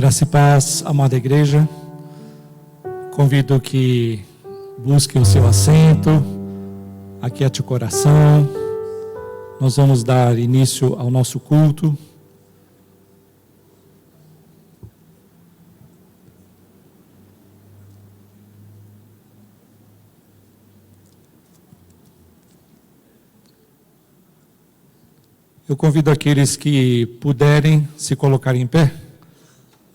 Graça e paz, amada igreja. Convido que busque o seu assento, aquiete o coração. Nós vamos dar início ao nosso culto. Eu convido aqueles que puderem se colocar em pé.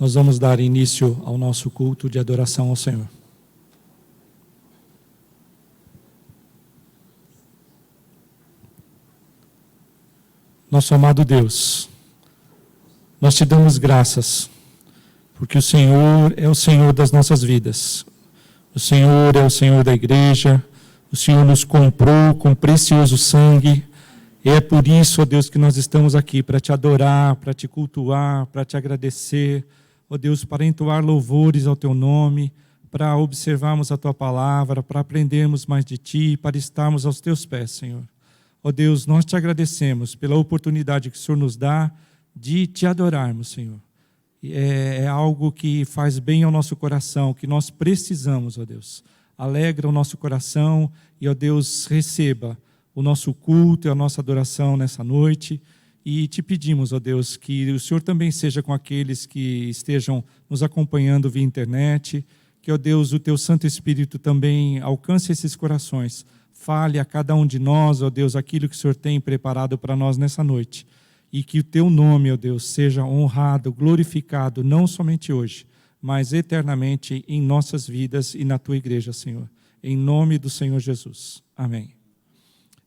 Nós vamos dar início ao nosso culto de adoração ao Senhor. Nosso amado Deus, nós te damos graças, porque o Senhor é o Senhor das nossas vidas. O Senhor é o Senhor da igreja, o Senhor nos comprou com precioso sangue. E é por isso, ó Deus, que nós estamos aqui, para te adorar, para te cultuar, para te agradecer, ó Deus, para entoar louvores ao teu nome, para observarmos a tua palavra, para aprendermos mais de ti, para estarmos aos teus pés, Senhor. Ó Deus, nós te agradecemos pela oportunidade que o Senhor nos dá de te adorarmos, Senhor. É algo que faz bem ao nosso coração, que nós precisamos, ó Deus. Alegra o nosso coração e, ó Deus, receba o nosso culto e a nossa adoração nessa noite. E te pedimos, ó Deus, que o Senhor também seja com aqueles que estejam nos acompanhando via internet, que, ó Deus, o teu Santo Espírito também alcance esses corações, fale a cada um de nós, ó Deus, aquilo que o Senhor tem preparado para nós nessa noite, e que o teu nome, ó Deus, seja honrado, glorificado, não somente hoje, mas eternamente em nossas vidas e na tua igreja, Senhor. Em nome do Senhor Jesus. Amém.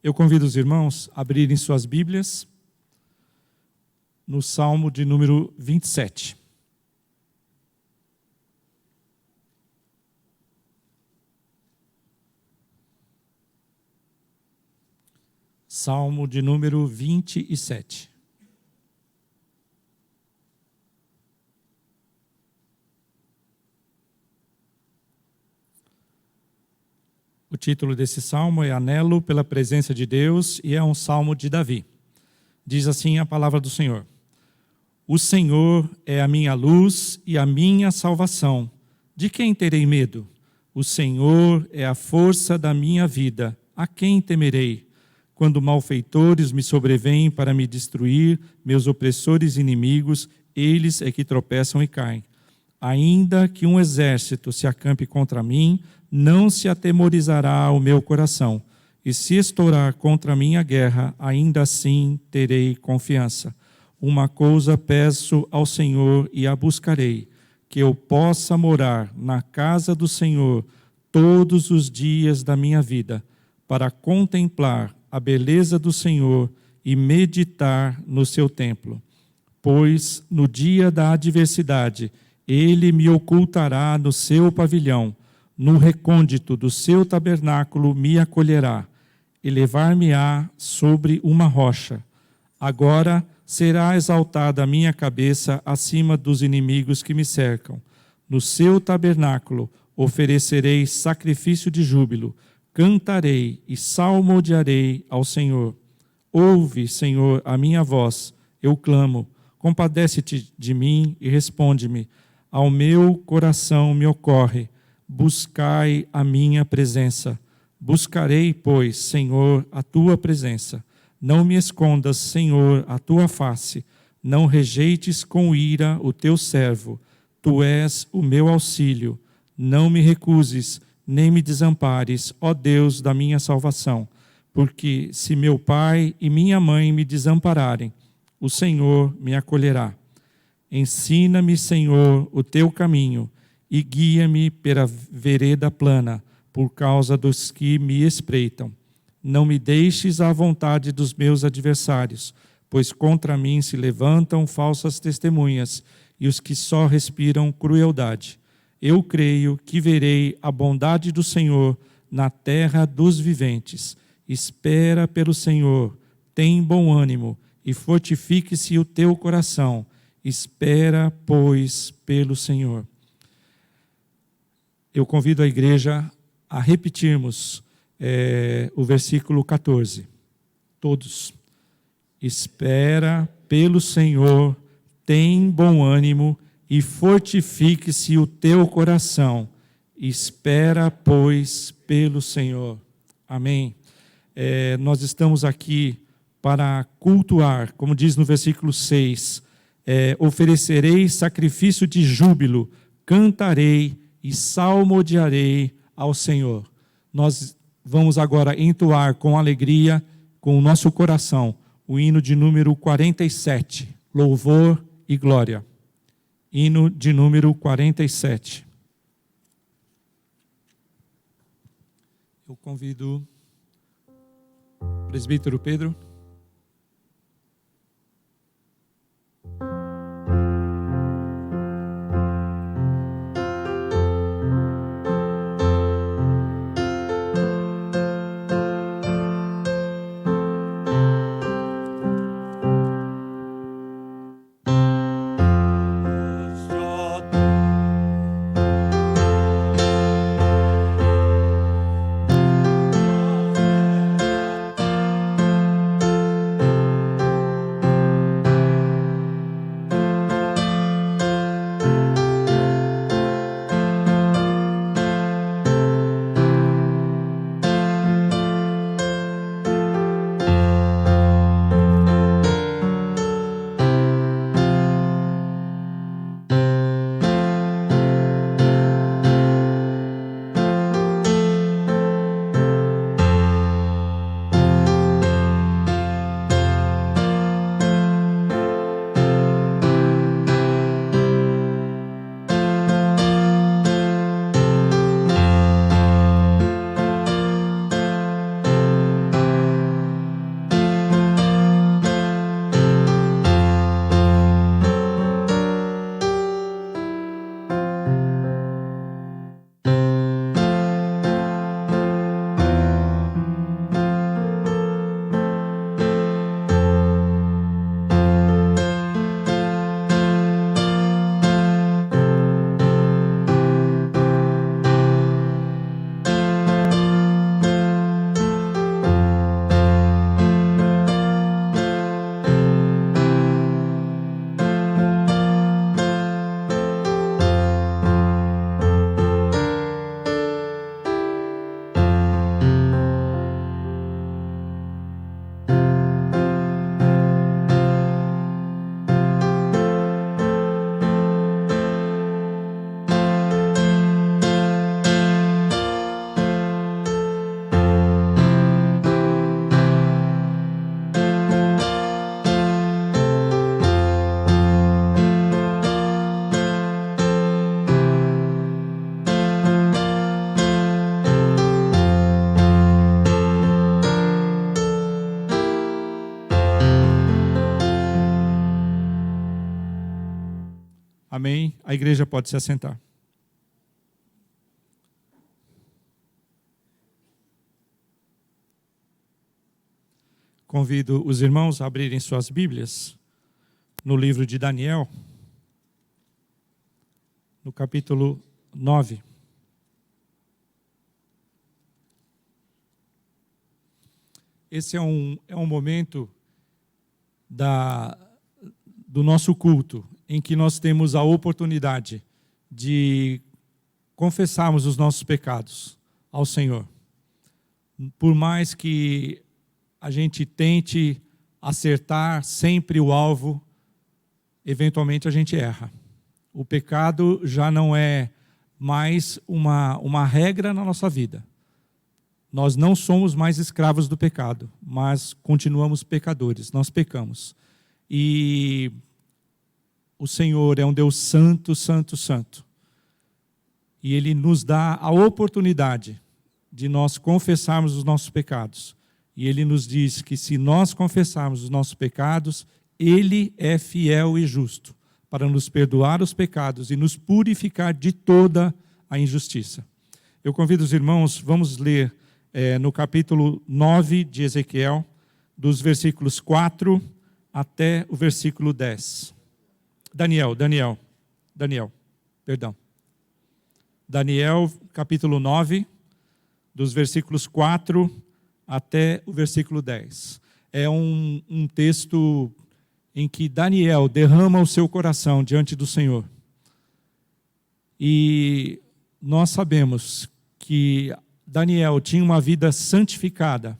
Eu convido os irmãos a abrirem suas Bíblias no Salmo de número 27. Salmo de número 27. O título desse salmo é Anelo pela presença de Deus e é um salmo de Davi. Diz assim a palavra do Senhor: O Senhor é a minha luz e a minha salvação. De quem terei medo? O Senhor é a força da minha vida. A quem temerei? Quando malfeitores me sobrevêm para me destruir, meus opressores inimigos, eles é que tropeçam e caem. Ainda que um exército se acampe contra mim, não se atemorizará o meu coração. E se estourar contra mim a guerra, ainda assim terei confiança. Uma coisa peço ao Senhor e a buscarei, que eu possa morar na casa do Senhor todos os dias da minha vida, para contemplar a beleza do Senhor e meditar no seu templo. Pois no dia da adversidade, ele me ocultará no seu pavilhão, no recôndito do seu tabernáculo me acolherá, elevar-me-á sobre uma rocha. Agora será exaltada a minha cabeça acima dos inimigos que me cercam. No seu tabernáculo oferecerei sacrifício de júbilo, cantarei e salmodiarei ao Senhor. Ouve, Senhor, a minha voz, eu clamo, compadece-te de mim e responde-me. Ao meu coração me ocorre, buscai a minha presença. Buscarei, pois, Senhor, a tua presença. Não me escondas, Senhor, a tua face. Não rejeites com ira o teu servo. Tu és o meu auxílio. Não me recuses, nem me desampares, ó Deus da minha salvação. Porque se meu pai e minha mãe me desampararem, o Senhor me acolherá. Ensina-me, Senhor, o teu caminho, e guia-me pela vereda plana, por causa dos que me espreitam. Não me deixes à vontade dos meus adversários, pois contra mim se levantam falsas testemunhas, e os que só respiram crueldade. Eu creio que verei a bondade do Senhor na terra dos viventes. Espera pelo Senhor, tem bom ânimo, e fortifique-se o teu coração. Espera, pois, pelo Senhor. Eu convido a igreja a repetirmos o versículo 14. Todos. Espera pelo Senhor, tem bom ânimo e fortifique-se o teu coração. Espera, pois, pelo Senhor. Amém. Nós estamos aqui para cultuar, como diz no versículo 6, oferecerei sacrifício de júbilo, cantarei e salmodiarei ao Senhor. Nós vamos agora entoar com alegria, com o nosso coração, o hino de número 47, louvor e glória. Hino de número 47. Eu convido o presbítero Pedro. Amém? A igreja pode se assentar. Convido os irmãos a abrirem suas Bíblias no livro de Daniel, no capítulo 9. Esse é um momento do nosso culto, em que nós temos a oportunidade de confessarmos os nossos pecados ao Senhor. Por mais que a gente tente acertar sempre o alvo, eventualmente a gente erra. O pecado já não é mais uma regra na nossa vida. Nós não somos mais escravos do pecado, mas continuamos pecadores, nós pecamos. E o Senhor é um Deus santo, santo, santo. E Ele nos dá a oportunidade de nós confessarmos os nossos pecados. E Ele nos diz que se nós confessarmos os nossos pecados, Ele é fiel e justo para nos perdoar os pecados e nos purificar de toda a injustiça. Eu convido os irmãos, vamos ler no capítulo 9 de Ezequiel, dos versículos 4 até o versículo 10. Daniel, capítulo 9, dos versículos 4 até o versículo 10. É um texto em que Daniel derrama o seu coração diante do Senhor. E nós sabemos que Daniel tinha uma vida santificada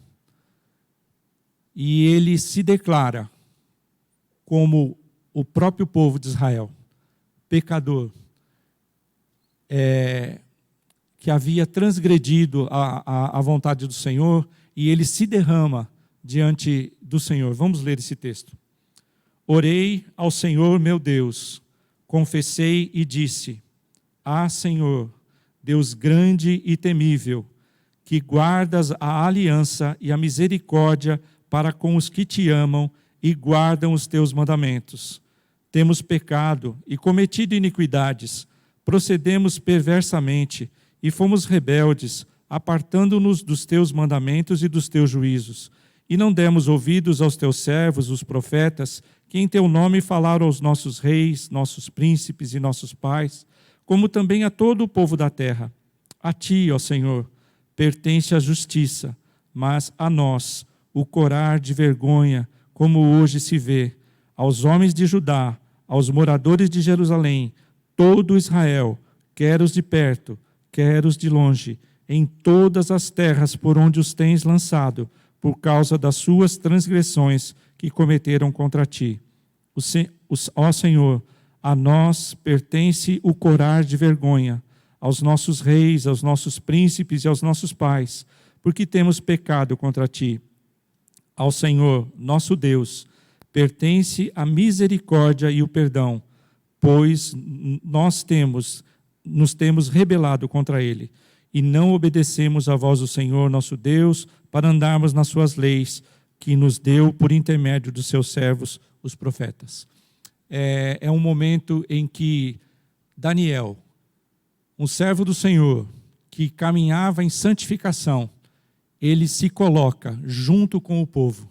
e ele se declara como o próprio povo de Israel, pecador, que havia transgredido a vontade do Senhor, e ele se derrama diante do Senhor. Vamos ler esse texto. Orei ao Senhor meu Deus, confessei e disse: Ah, Senhor, Deus grande e temível, que guardas a aliança e a misericórdia para com os que te amam e guardam os teus mandamentos. Temos pecado e cometido iniquidades, procedemos perversamente e fomos rebeldes, apartando-nos dos teus mandamentos e dos teus juízos. E não demos ouvidos aos teus servos, os profetas, que em teu nome falaram aos nossos reis, nossos príncipes e nossos pais, como também a todo o povo da terra. A ti, ó Senhor, pertence a justiça, mas a nós o corar de vergonha, como hoje se vê, aos homens de Judá, aos moradores de Jerusalém, todo Israel, quer os de perto, quer os de longe, em todas as terras por onde os tens lançado, por causa das suas transgressões que cometeram contra ti. Ó Senhor, a nós pertence o corar de vergonha, aos nossos reis, aos nossos príncipes e aos nossos pais, porque temos pecado contra ti. Ao Senhor, nosso Deus, pertence a misericórdia e o perdão, pois nos temos rebelado contra ele, e não obedecemos à voz do Senhor, nosso Deus, para andarmos nas suas leis, que nos deu por intermédio dos seus servos, os profetas. É um momento em que Daniel, um servo do Senhor, que caminhava em santificação, ele se coloca junto com o povo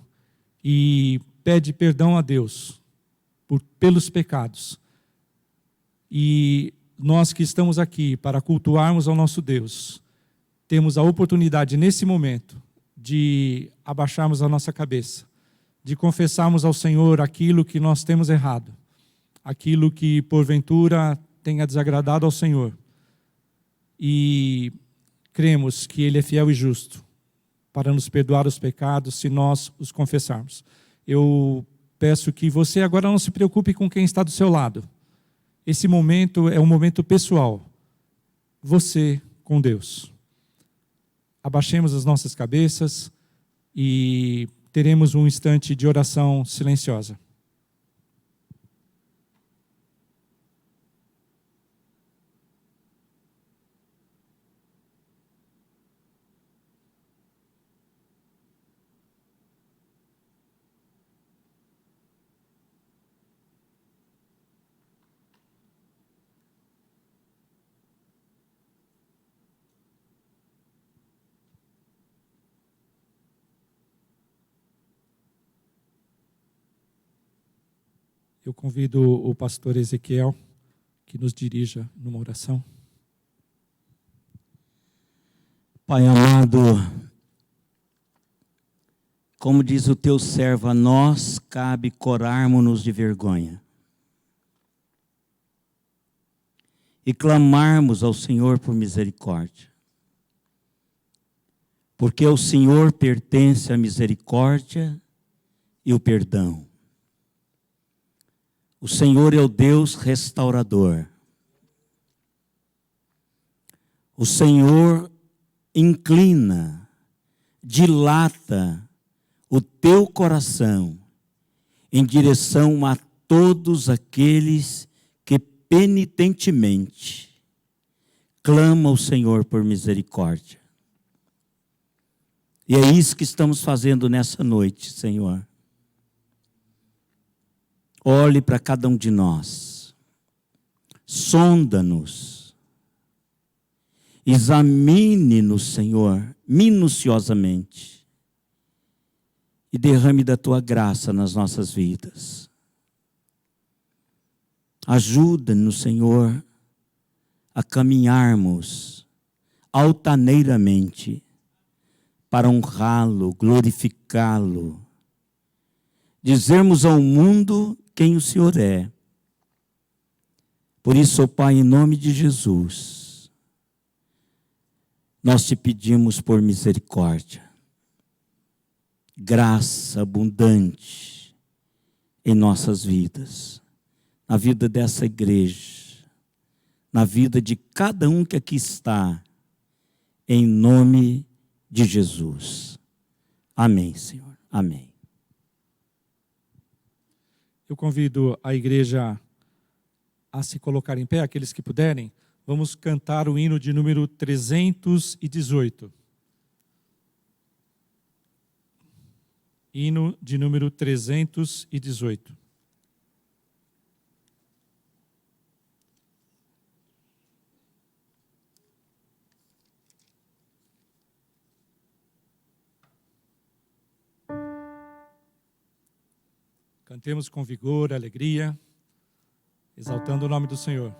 e pede perdão a Deus pelos pecados. E nós que estamos aqui para cultuarmos ao nosso Deus, temos a oportunidade nesse momento de abaixarmos a nossa cabeça, de confessarmos ao Senhor aquilo que nós temos errado, aquilo que porventura tenha desagradado ao Senhor. E cremos que Ele é fiel e justo para nos perdoar os pecados se nós os confessarmos. Eu peço que você agora não se preocupe com quem está do seu lado. Esse momento é um momento pessoal. Você com Deus. Abaixemos as nossas cabeças e teremos um instante de oração silenciosa. Eu convido o pastor Ezequiel que nos dirija numa oração. Pai amado, como diz o teu servo, a nós cabe corarmos-nos de vergonha e clamarmos ao Senhor por misericórdia, porque ao Senhor pertence a misericórdia e o perdão. O Senhor é o Deus restaurador. O Senhor inclina, dilata o teu coração em direção a todos aqueles que penitentemente clamam ao Senhor por misericórdia. E é isso que estamos fazendo nessa noite, Senhor. Olhe para cada um de nós, sonda-nos, examine-nos, Senhor, minuciosamente, e derrame da tua graça nas nossas vidas. Ajuda-nos, Senhor, a caminharmos altaneiramente para honrá-lo, glorificá-lo, dizermos ao mundo quem o Senhor é, Por isso, ó Pai, em nome de Jesus, nós te pedimos por misericórdia, graça abundante em nossas vidas, na vida dessa igreja, na vida de cada um que aqui está, em nome de Jesus. Amém, Senhor. Amém. Eu convido a igreja a se colocar em pé, aqueles que puderem. Vamos cantar o hino de número 318. Hino de número 318. Cantemos com vigor, alegria, exaltando o nome do Senhor.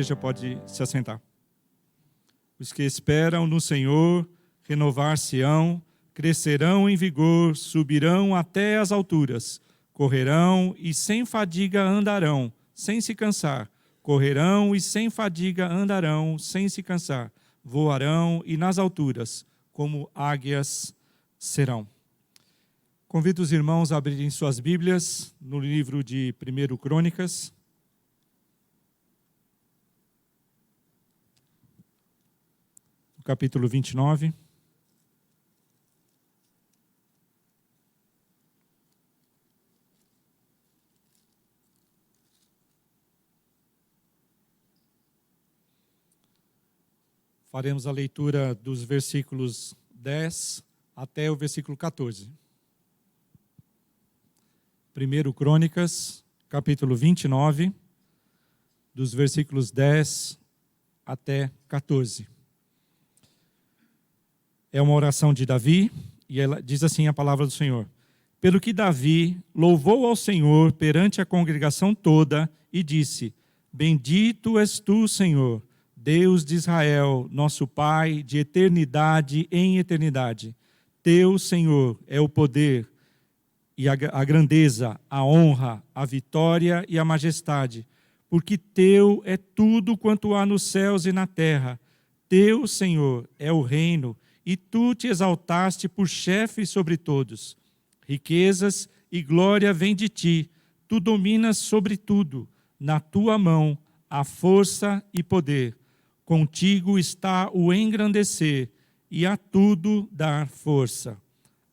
igreja pode se assentar. Os que esperam no Senhor renovar-se-ão, crescerão em vigor, subirão até as alturas, correrão e sem fadiga andarão, sem se cansar. Correrão e sem fadiga andarão, sem se cansar. voarão, e nas alturas, como águias serão. Convido os irmãos a abrirem suas Bíblias no livro de 1 Crônicas. No capítulo 29. Faremos a leitura dos versículos 10 até o versículo 14. 1 Crônicas, capítulo 29, dos versículos 10 até 14. É uma oração de Davi, e ela diz assim a palavra do Senhor. Pelo que Davi louvou ao Senhor perante a congregação toda e disse: Bendito és tu, Senhor, Deus de Israel, nosso Pai, de eternidade em eternidade. Teu, Senhor, é o poder e a grandeza, a honra, a vitória e a majestade, porque teu é tudo quanto há nos céus e na terra. Teu, Senhor, é o reino, e tu te exaltaste por chefe sobre todos. Riquezas e glória vêm de ti, tu dominas sobre tudo, na tua mão há força e poder. Contigo está o engrandecer e a tudo dar força.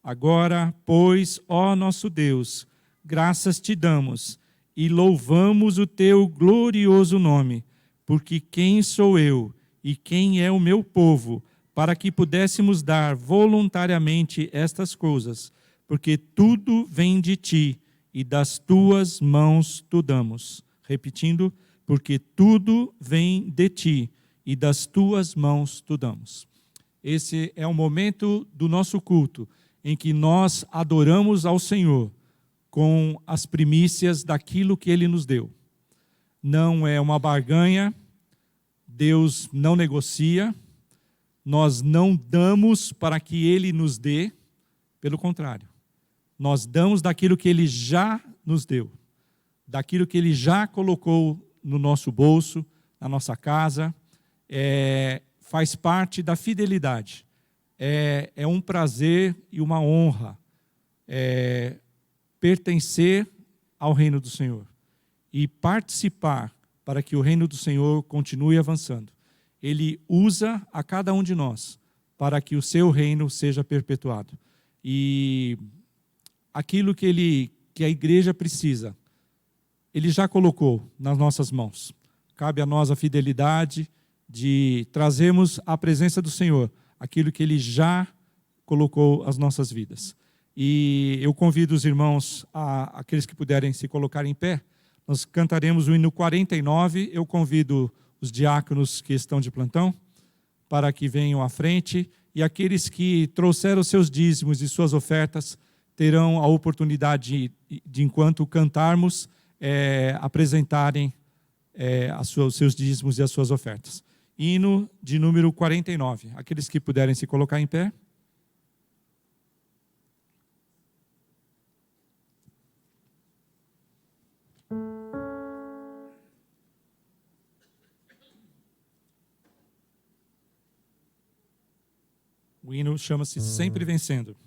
Agora, pois, ó nosso Deus, graças te damos e louvamos o teu glorioso nome, porque quem sou eu e quem é o meu povo, para que pudéssemos dar voluntariamente estas coisas, porque tudo vem de ti e das tuas mãos tu damos. Repetindo, porque tudo vem de ti e das tuas mãos tu damos. Esse é o momento do nosso culto, em que nós adoramos ao Senhor com as primícias daquilo que Ele nos deu. Não é uma barganha, Deus não negocia, nós não damos para que Ele nos dê, pelo contrário. Nós damos daquilo que Ele já nos deu, daquilo que Ele já colocou no nosso bolso, na nossa casa. Faz parte da fidelidade. É um prazer e uma honra pertencer ao reino do Senhor e participar para que o reino do Senhor continue avançando. Ele usa a cada um de nós para que o seu reino seja perpetuado. E aquilo que a igreja precisa, Ele já colocou nas nossas mãos. Cabe a nós a fidelidade de trazermos à presença do Senhor aquilo que Ele já colocou às nossas vidas. E eu convido os irmãos, aqueles que puderem se colocar em pé, nós cantaremos o hino 49, eu convido os diáconos que estão de plantão para que venham à frente, e aqueles que trouxeram seus dízimos e suas ofertas terão a oportunidade de enquanto cantarmos, apresentarem os seus dízimos e as suas ofertas. Hino de número 49. Aqueles que puderem se colocar em pé. O hino chama-se Sempre Vencendo.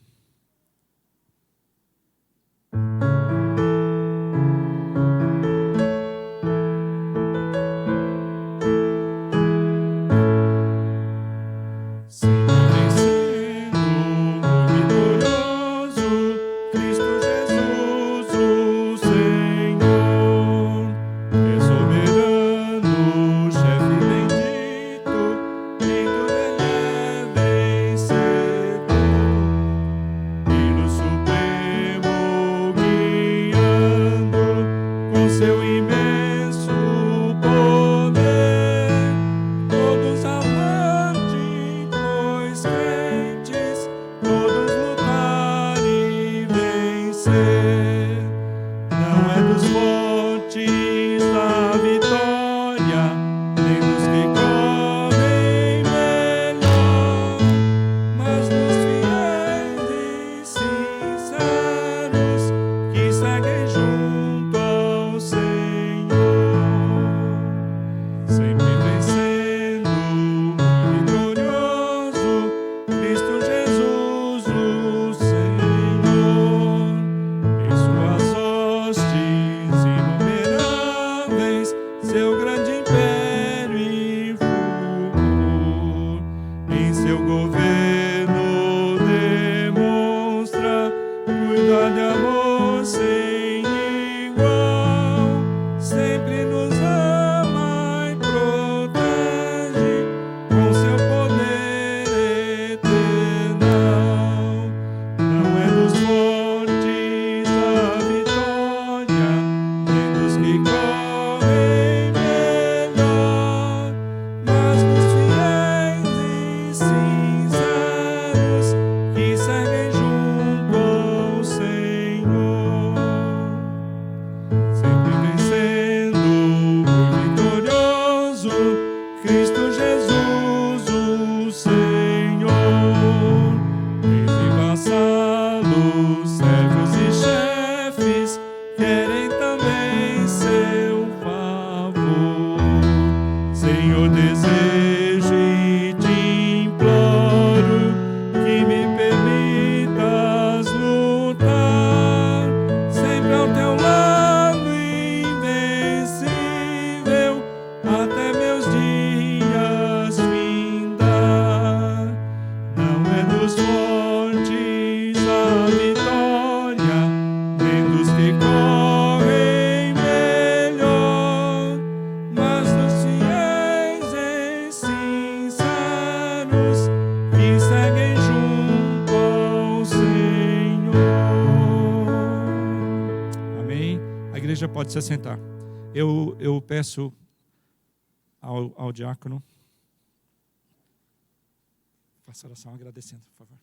Seu governo demonstra cuidado e amor sem igual. Sempre nos ama e protege com seu poder eternal. Não é dos fortes a vitória, nem dos que correm melhor, mas dos fiéis e sinceros que seguem junto ao Senhor. Sempre vencendo por vitorioso, Cristo Jesus, o Senhor. Reis e vassalos, servos e chefes querem também seu favor. Senhor, desejo e te imploro que me permitas lutar sempre ao teu lado, invencível, até meus dias findar. Não é dos fortes a vitória, nem dos que correm melhor, mas dos fiéis e sinceros que seguem junto ao Senhor. Amém. A igreja pode se assentar. Eu peço ao diácono, faça oração agradecendo, por favor.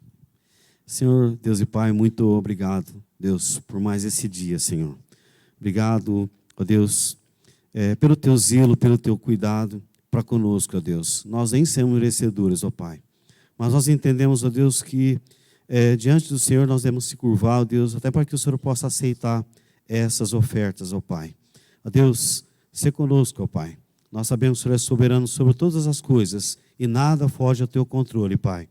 Senhor, Deus e Pai, muito obrigado, Deus, por mais esse dia, Senhor. Obrigado, ó Deus, pelo teu zelo, pelo teu cuidado para conosco, ó Deus. Nós nem somos merecedores, ó Pai, mas nós entendemos, ó Deus, que diante do Senhor nós devemos se curvar, ó Deus, até para que o Senhor possa aceitar essas ofertas, ó Pai. Ó Deus, se conosco, ó Pai. Nós sabemos que o Senhor é soberano sobre todas as coisas e nada foge ao teu controle, Pai.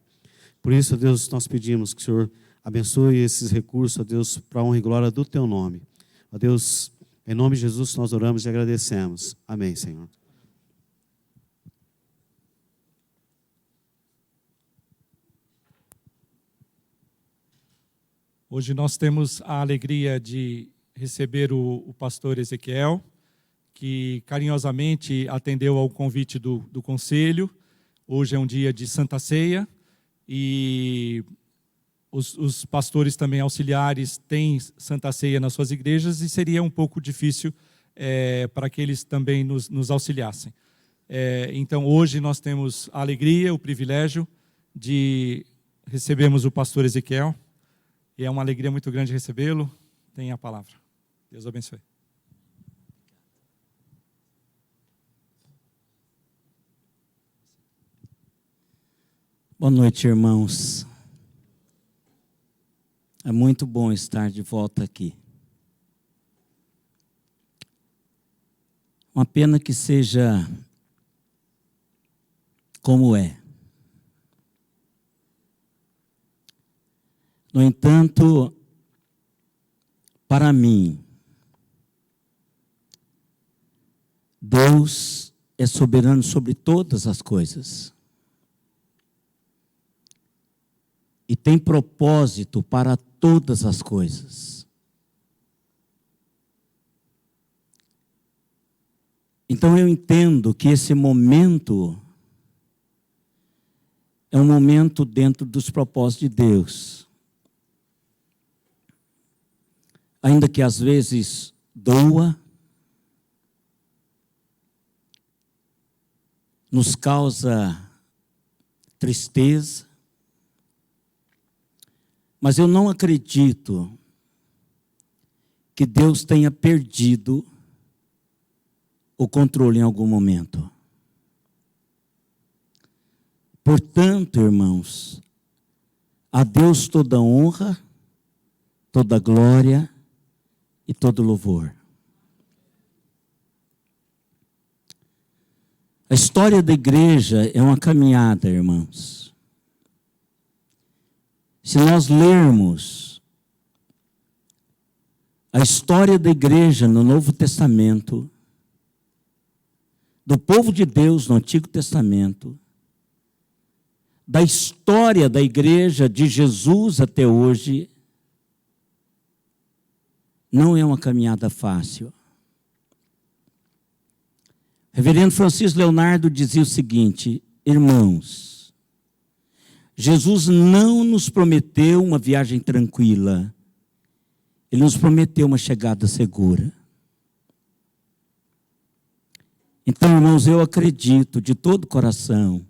Por isso, ó Deus, nós pedimos que o Senhor abençoe esses recursos, ó Deus, para a honra e glória do teu nome. Ó Deus, em nome de Jesus nós oramos e agradecemos. Amém, Senhor. Hoje nós temos a alegria de receber o pastor Ezequiel, que carinhosamente atendeu ao convite do conselho. Hoje é um dia de Santa Ceia e os pastores também auxiliares têm Santa Ceia nas suas igrejas e seria um pouco difícil para que eles também nos auxiliassem. Então hoje nós temos a alegria, o privilégio de recebermos o pastor Ezequiel e é uma alegria muito grande recebê-lo. Tenha a palavra. Deus abençoe. Boa noite, irmãos. É muito bom estar de volta aqui. Uma pena que seja como é. No entanto, para mim, Deus é soberano sobre todas as coisas. E tem propósito para todas as coisas. Então eu entendo que esse momento é um momento dentro dos propósitos de Deus. Ainda que às vezes doa, nos causa tristeza, mas eu não acredito que Deus tenha perdido o controle em algum momento. Portanto, irmãos, a Deus toda honra, toda glória e todo louvor. A história da igreja é uma caminhada, irmãos. Se nós lermos a história da igreja no Novo Testamento, do povo de Deus no Antigo Testamento, da história da igreja de Jesus até hoje, não é uma caminhada fácil. Reverendo Francisco Leonardo dizia o seguinte: irmãos, Jesus não nos prometeu uma viagem tranquila, Ele nos prometeu uma chegada segura. Então, irmãos, eu acredito de todo o coração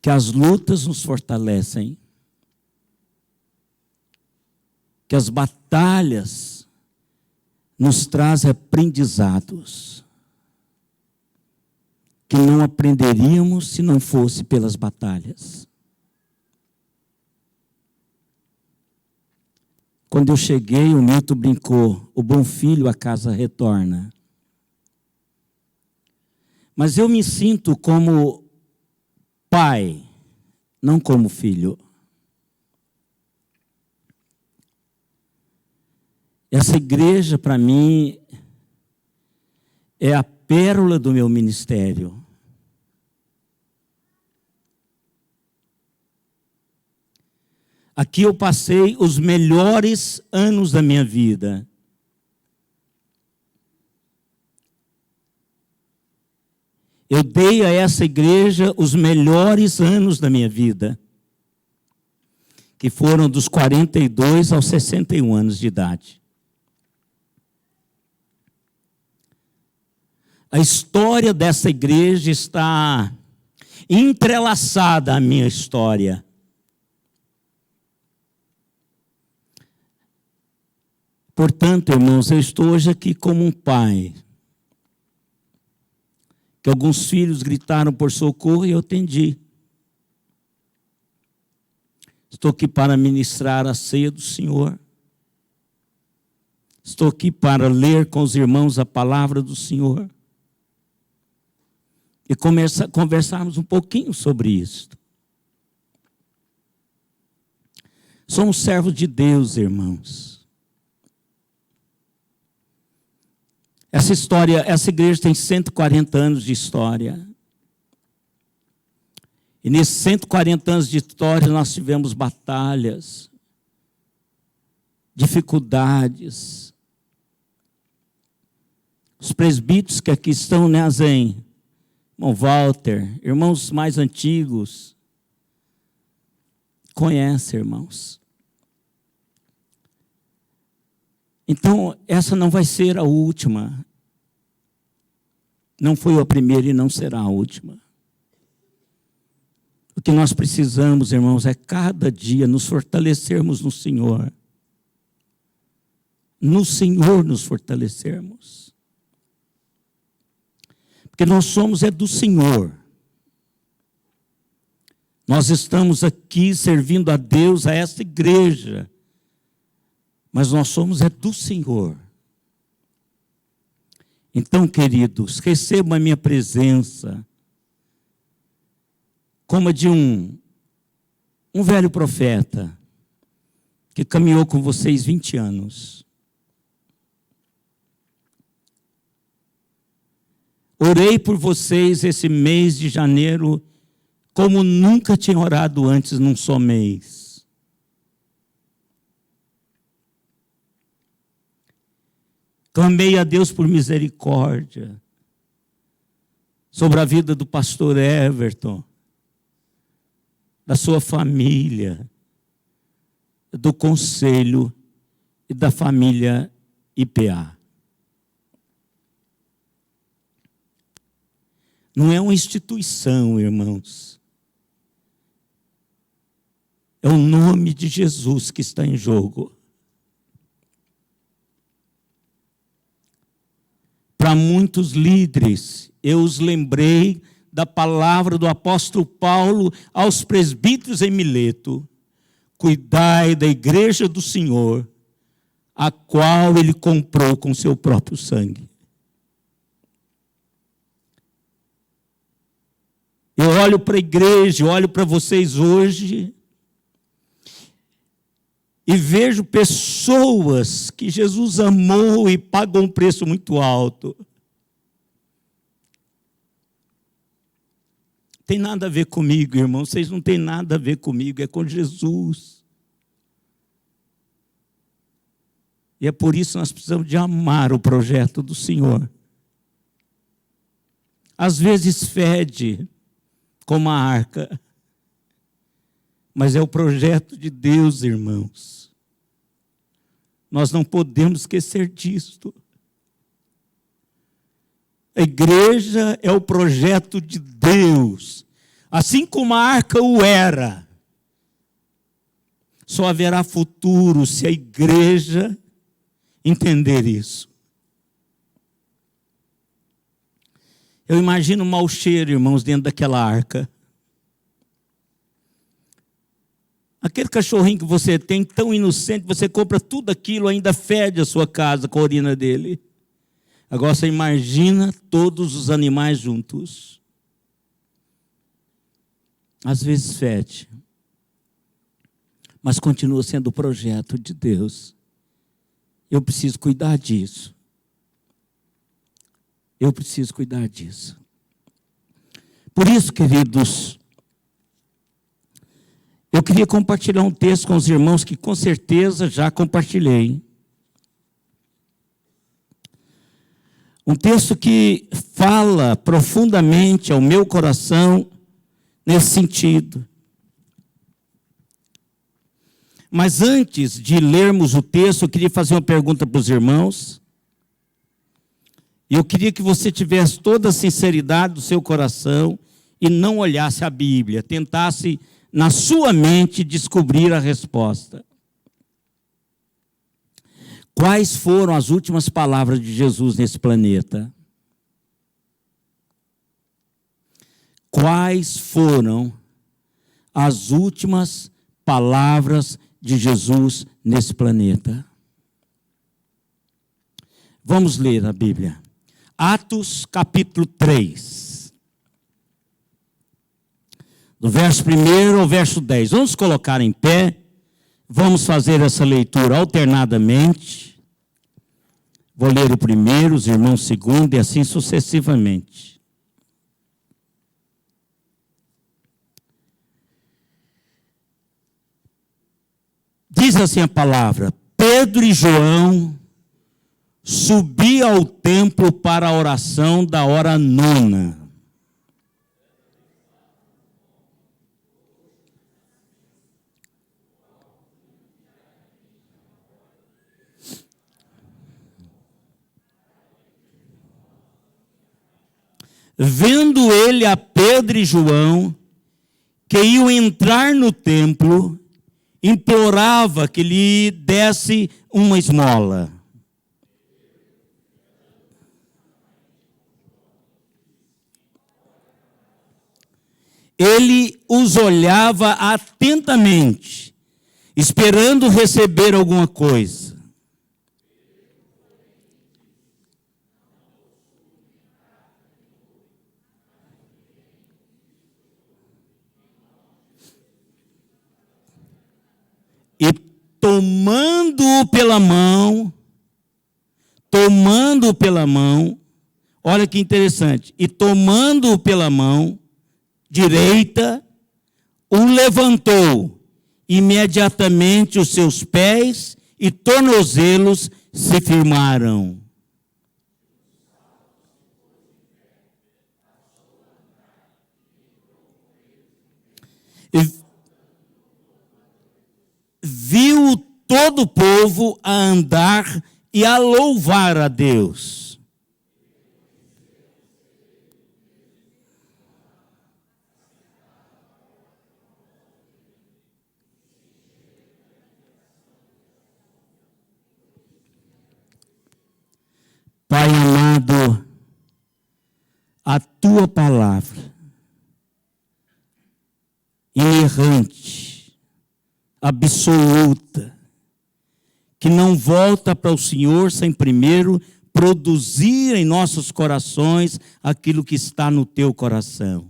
que as lutas nos fortalecem, que as batalhas nos trazem aprendizados, que não aprenderíamos se não fosse pelas batalhas. Quando eu cheguei, o Milton brincou: o bom filho a casa retorna. Mas eu me sinto como pai, não como filho. Essa igreja, para mim, é a pérola do meu ministério. Aqui eu passei os melhores anos da minha vida. Eu dei a essa igreja os melhores anos da minha vida, que foram dos 42 aos 61 anos de idade. A história dessa igreja está entrelaçada à minha história. Portanto, irmãos, eu estou hoje aqui como um pai, que alguns filhos gritaram por socorro e eu atendi. Estou aqui para ministrar a ceia do Senhor. Estou aqui para ler com os irmãos a palavra do Senhor. E conversarmos um pouquinho sobre isso. Somos servos de Deus, irmãos. Essa igreja tem 140 anos de história. E nesses 140 anos de história nós tivemos batalhas, dificuldades. Os presbíteros que aqui estão, né, Zen? Irmão Walter, irmãos mais antigos, conhecem, irmãos. Então, essa não vai ser a última. Não foi a primeira e não será a última. O que nós precisamos, irmãos, é cada dia nos fortalecermos no Senhor. No Senhor nos fortalecermos. Porque nós somos do Senhor. Nós estamos aqui servindo a Deus, a esta igreja. Mas nós somos do Senhor. Então, queridos, recebam a minha presença como a de um velho profeta que caminhou com vocês 20 anos. Orei por vocês esse mês de janeiro como nunca tinha orado antes num só mês. Clamei a Deus por misericórdia sobre a vida do pastor Everton, da sua família, do conselho e da família IPA. Não é uma instituição, irmãos. É o nome de Jesus que está em jogo. Para muitos líderes, eu os lembrei da palavra do apóstolo Paulo aos presbíteros em Mileto: cuidai da igreja do Senhor, a qual ele comprou com seu próprio sangue. Eu olho para a igreja, olho para vocês hoje e vejo pessoas que Jesus amou e pagou um preço muito alto. Tem nada a ver comigo, irmão. Vocês não têm nada a ver comigo, é com Jesus. E é por isso que nós precisamos de amar o projeto do Senhor. Às vezes fede, como a arca, mas é o projeto de Deus, irmãos. Nós não podemos esquecer disto. A igreja é o projeto de Deus, assim como a arca o era. Só haverá futuro se a igreja entender isso. Eu imagino o mau cheiro, irmãos, dentro daquela arca. Aquele cachorrinho que você tem, tão inocente, você compra tudo aquilo, ainda fede a sua casa com a urina dele. Agora você imagina todos os animais juntos. Às vezes fede, mas continua sendo o projeto de Deus. Eu preciso cuidar disso. Eu preciso cuidar disso. Por isso, queridos, eu queria compartilhar um texto com os irmãos que com certeza já compartilhei. Um texto que fala profundamente ao meu coração nesse sentido. Mas antes de lermos o texto, eu queria fazer uma pergunta para os irmãos. E eu queria que você tivesse toda a sinceridade do seu coração e não olhasse a Bíblia, tentasse na sua mente descobrir a resposta. Quais foram as últimas palavras de Jesus nesse planeta? Quais foram as últimas palavras de Jesus nesse planeta? Vamos ler a Bíblia. Atos capítulo 3. Do verso 1 ao verso 10. Vamos colocar em pé. Vamos fazer essa leitura alternadamente. Vou ler o primeiro, os irmãos o segundo e assim sucessivamente. Diz assim a palavra: Pedro e João subiam ao templo para a oração da hora nona. Vendo ele a Pedro e João, que iam entrar no templo, implorava que lhe desse uma esmola. Ele os olhava atentamente, esperando receber alguma coisa. E tomando-o pela mão, olha que interessante, e tomando-o pela mão direita, o levantou. Imediatamente os seus pés e tornozelos se firmaram. Viu todo o povo a andar e a louvar a Deus. Pai amado, a tua palavra, inerrante, absoluta, que não volta para o Senhor sem primeiro produzir em nossos corações aquilo que está no teu coração.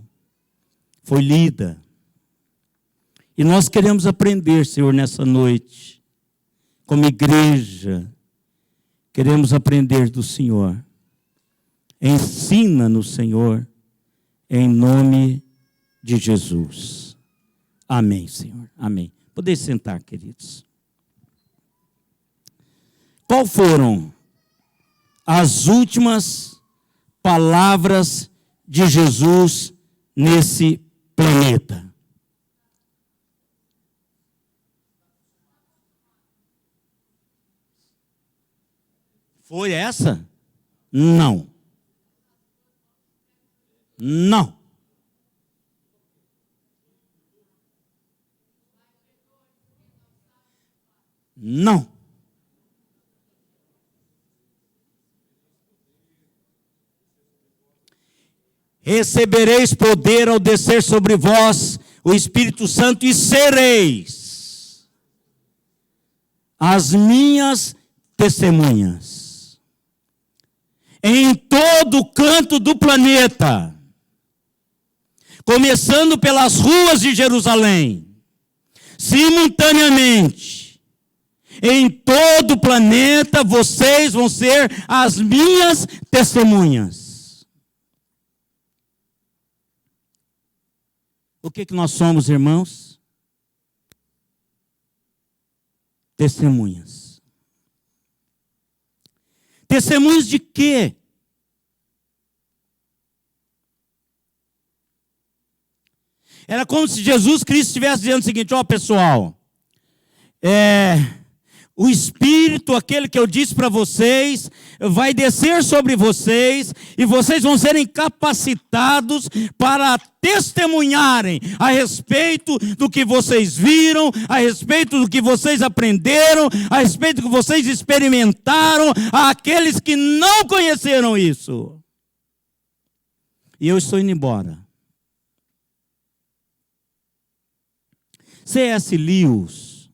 Foi lida. E nós queremos aprender, Senhor, nessa noite, como igreja, queremos aprender do Senhor. Ensina-nos, Senhor, em nome de Jesus. Amém, Senhor. Amém. Podem sentar, queridos. Qual foram as últimas palavras de Jesus nesse planeta? Foi essa? Não. Não. Não. Recebereis poder ao descer sobre vós o Espírito Santo e sereis as minhas testemunhas em todo canto do planeta, começando pelas ruas de Jerusalém, simultaneamente, em todo o planeta, vocês vão ser as minhas testemunhas. O que nós somos, irmãos? Testemunhas. Testemunhas de quê? Era como se Jesus Cristo estivesse dizendo o seguinte: ó, pessoal, o Espírito, aquele que eu disse para vocês, vai descer sobre vocês e vocês vão serem capacitados para testemunharem a respeito do que vocês viram, a respeito do que vocês aprenderam, a respeito do que vocês experimentaram, àqueles que não conheceram isso. E eu estou indo embora. C.S. Lewis,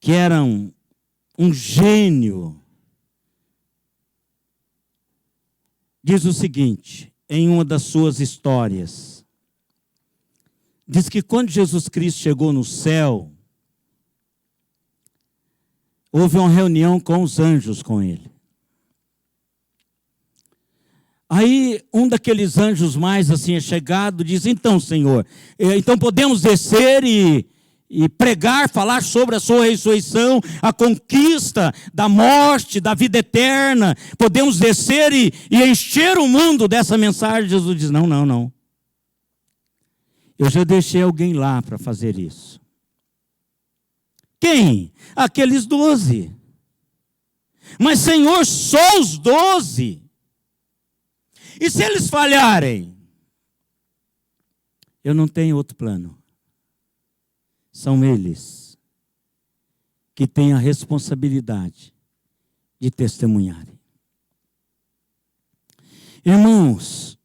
que era um gênio, diz o seguinte, em uma das suas histórias. Diz que quando Jesus Cristo chegou no céu, houve uma reunião com os anjos com ele. Aí um daqueles anjos mais assim chegado diz: então, Senhor, então podemos descer e pregar, falar sobre a sua ressurreição, a conquista da morte, da vida eterna. Podemos descer e encher o mundo dessa mensagem. Jesus diz: não. Eu já deixei alguém lá para fazer isso. Quem? Aqueles 12. Mas, Senhor, só os 12. E se eles falharem? Eu não tenho outro plano. São eles que têm a responsabilidade de testemunharem. Irmãos,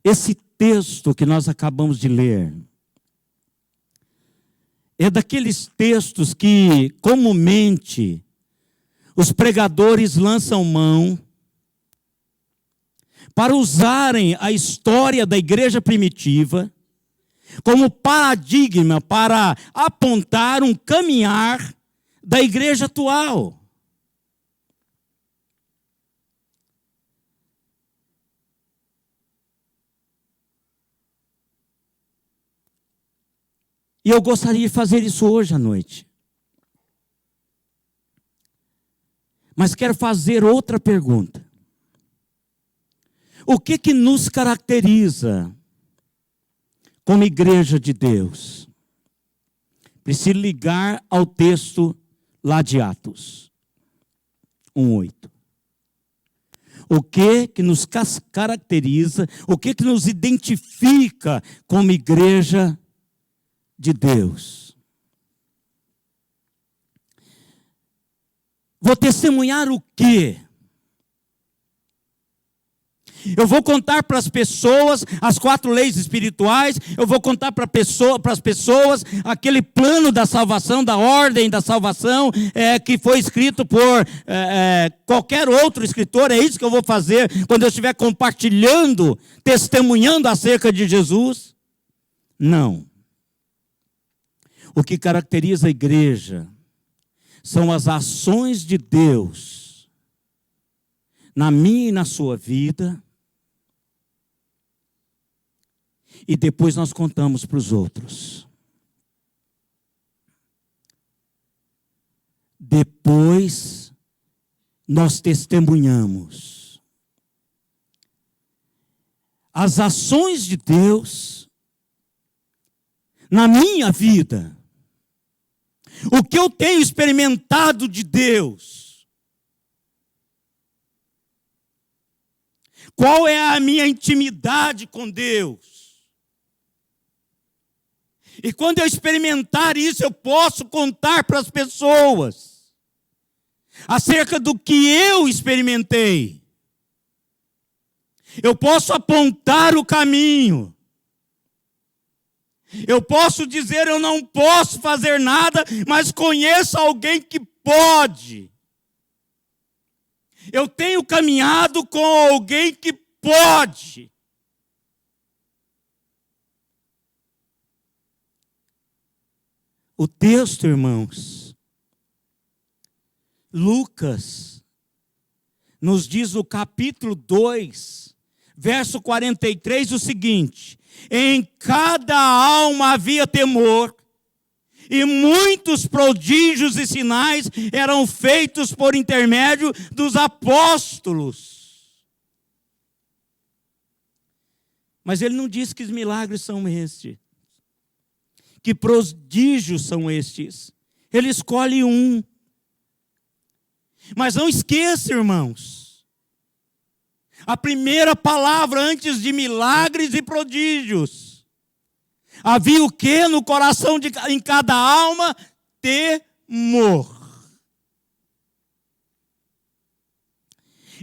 esse texto que nós acabamos de ler é daqueles textos que comumente os pregadores lançam mão para usarem a história da igreja primitiva como paradigma para apontar um caminhar da igreja atual. E eu gostaria de fazer isso hoje à noite. Mas quero fazer outra pergunta. O que nos caracteriza como igreja de Deus? Preciso ligar ao texto lá de Atos 1:8. O que nos caracteriza, o que nos identifica como igreja de Deus? Vou testemunhar o quê? Eu vou contar para as pessoas as 4 leis espirituais, eu vou contar para as pessoas aquele plano da salvação, da ordem da salvação, que foi escrito por qualquer outro escritor. É isso que eu vou fazer quando eu estiver compartilhando, testemunhando acerca de Jesus? Não. O que caracteriza a igreja são as ações de Deus na minha e na sua vida, e depois nós contamos para os outros. Depois nós testemunhamos. As ações de Deus na minha vida. O que eu tenho experimentado de Deus. Qual é a minha intimidade com Deus? E quando eu experimentar isso, eu posso contar para as pessoas acerca do que eu experimentei. Eu posso apontar o caminho. Eu posso dizer, eu não posso fazer nada, mas conheço alguém que pode. Eu tenho caminhado com alguém que pode. O texto, irmãos, Lucas, nos diz no capítulo 2, verso 43, o seguinte: em cada alma havia temor, e muitos prodígios e sinais eram feitos por intermédio dos apóstolos. Mas ele não diz que os milagres são estes, que prodígios são estes. Ele escolhe um. Mas não esqueça, irmãos, a primeira palavra antes de milagres e prodígios. Havia o que no coração em cada alma? Temor.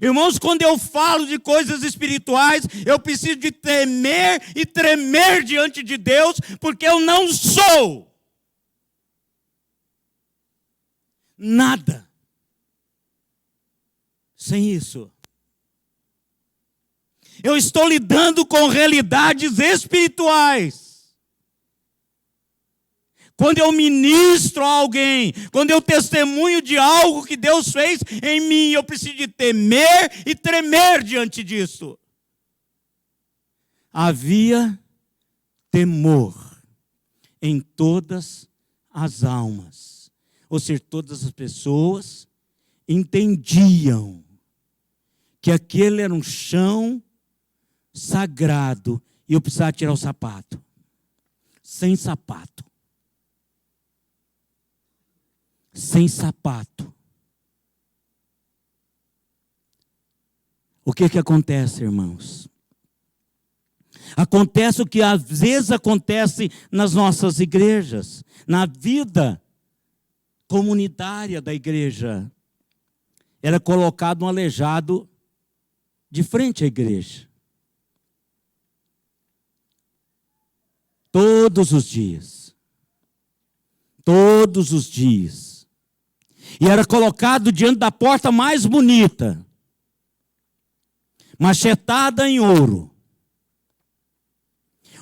Irmãos, quando eu falo de coisas espirituais, eu preciso de temer e tremer diante de Deus, porque eu não sou nada sem isso. Eu estou lidando com realidades espirituais. Quando eu ministro a alguém, quando eu testemunho de algo que Deus fez em mim, eu preciso de temer e tremer diante disso. Havia temor em todas as almas. Ou seja, todas as pessoas entendiam que aquele era um chão sagrado e eu precisava tirar o sapato. Sem sapato. Sem sapato. O que acontece, irmãos? Acontece o que às vezes acontece nas nossas igrejas, na vida comunitária da igreja. Era colocado um aleijado de frente à igreja. Todos os dias. Todos os dias. E era colocado diante da porta mais bonita, machetada em ouro.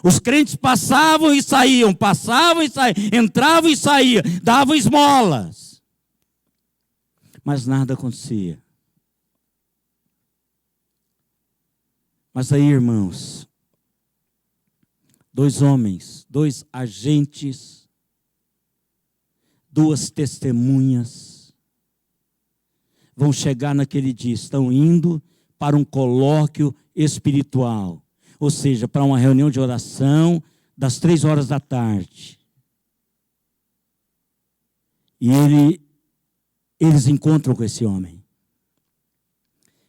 Os crentes passavam e saíam, entravam e saíam, davam esmolas. Mas nada acontecia. Mas aí, irmãos, dois homens, dois agentes, duas testemunhas, vão chegar naquele dia, estão indo para um colóquio espiritual, ou seja, para uma reunião de oração das 3 horas da tarde. E eles encontram com esse homem.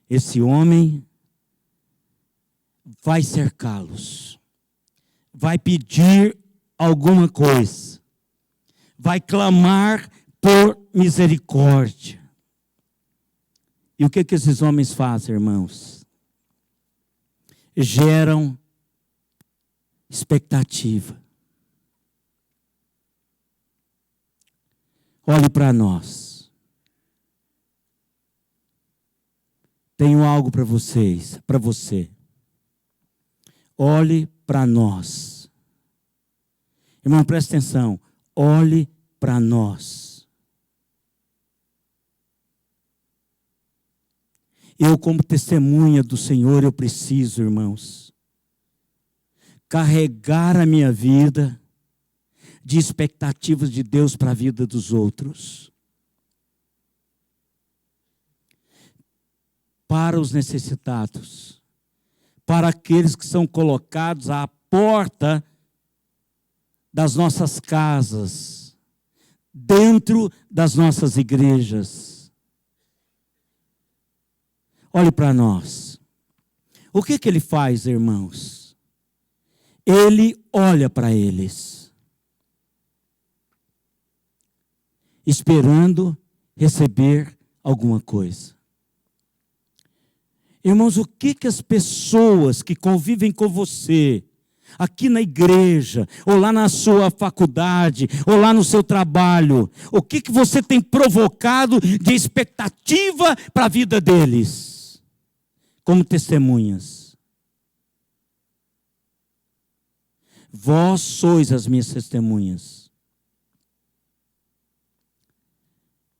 Esse homem vai cercá-los, vai pedir alguma coisa, vai clamar por misericórdia. E o que esses homens fazem, irmãos? Geram expectativa. Olhe para nós. Tenho algo para vocês, para você. Olhe para nós. Irmão, presta atenção. Olhe para nós. Eu, como testemunha do Senhor, eu preciso, irmãos, carregar a minha vida de expectativas de Deus para a vida dos outros. Para os necessitados, para aqueles que são colocados à porta das nossas casas, dentro das nossas igrejas. Olhe para nós. O que ele faz, irmãos? Ele olha para eles, esperando receber alguma coisa. Irmãos, o que as pessoas que convivem com você, aqui na igreja, ou lá na sua faculdade, ou lá no seu trabalho, o que você tem provocado de expectativa para a vida deles, como testemunhas? Vós sois as minhas testemunhas.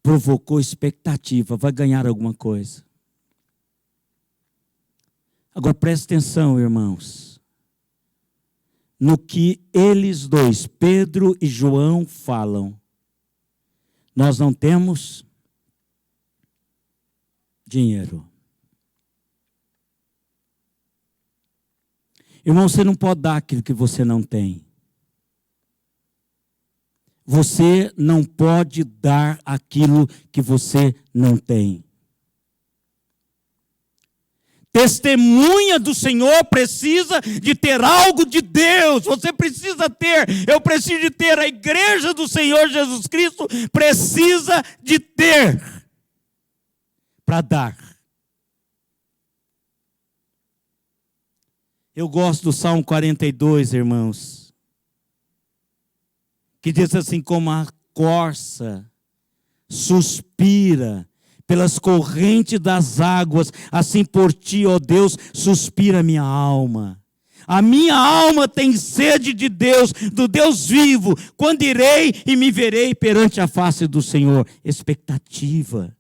Provocou expectativa, vai ganhar alguma coisa. Agora preste atenção, irmãos, no que eles dois, Pedro e João, falam. Nós não temos dinheiro. Irmão, você não pode dar aquilo que você não tem. Você não pode dar aquilo que você não tem. Testemunha do Senhor precisa de ter algo de Deus. Você precisa ter, eu preciso de ter. A igreja do Senhor Jesus Cristo precisa de ter para dar. Eu gosto do Salmo 42, irmãos, que diz assim: como a corça suspira pelas correntes das águas, assim por ti, ó Deus, suspira a minha alma. A minha alma tem sede de Deus, do Deus vivo. Quando irei e me verei perante a face do Senhor? Expectativa.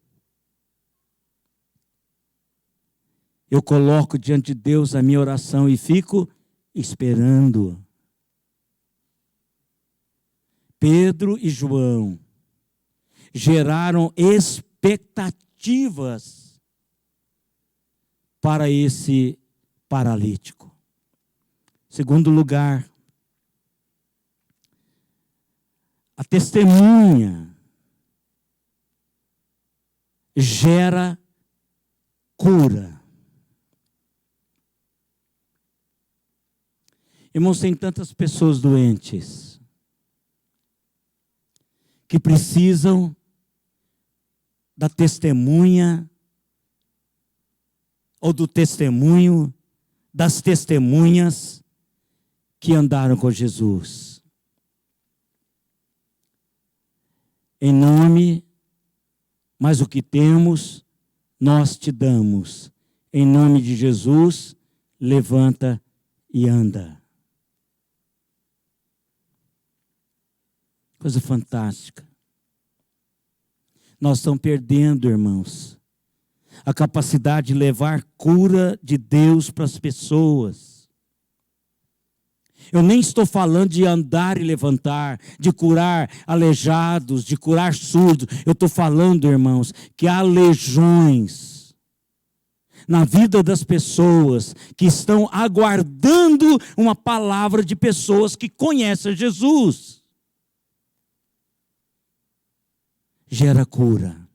Eu coloco diante de Deus a minha oração e fico esperando. Pedro e João geraram expectativas para esse paralítico. Segundo lugar, a testemunha gera cura. Irmãos, tem tantas pessoas doentes que precisam da testemunha ou do testemunho das testemunhas que andaram com Jesus. Em nome, mas o que temos, nós te damos. Em nome de Jesus, levanta e anda. Coisa fantástica. Nós estamos perdendo, irmãos, a capacidade de levar cura de Deus para as pessoas. Eu nem estou falando de andar e levantar, de curar aleijados, de curar surdos. Eu estou falando, irmãos, que há legiões na vida das pessoas que estão aguardando uma palavra de pessoas que conhecem Jesus. Gera cura.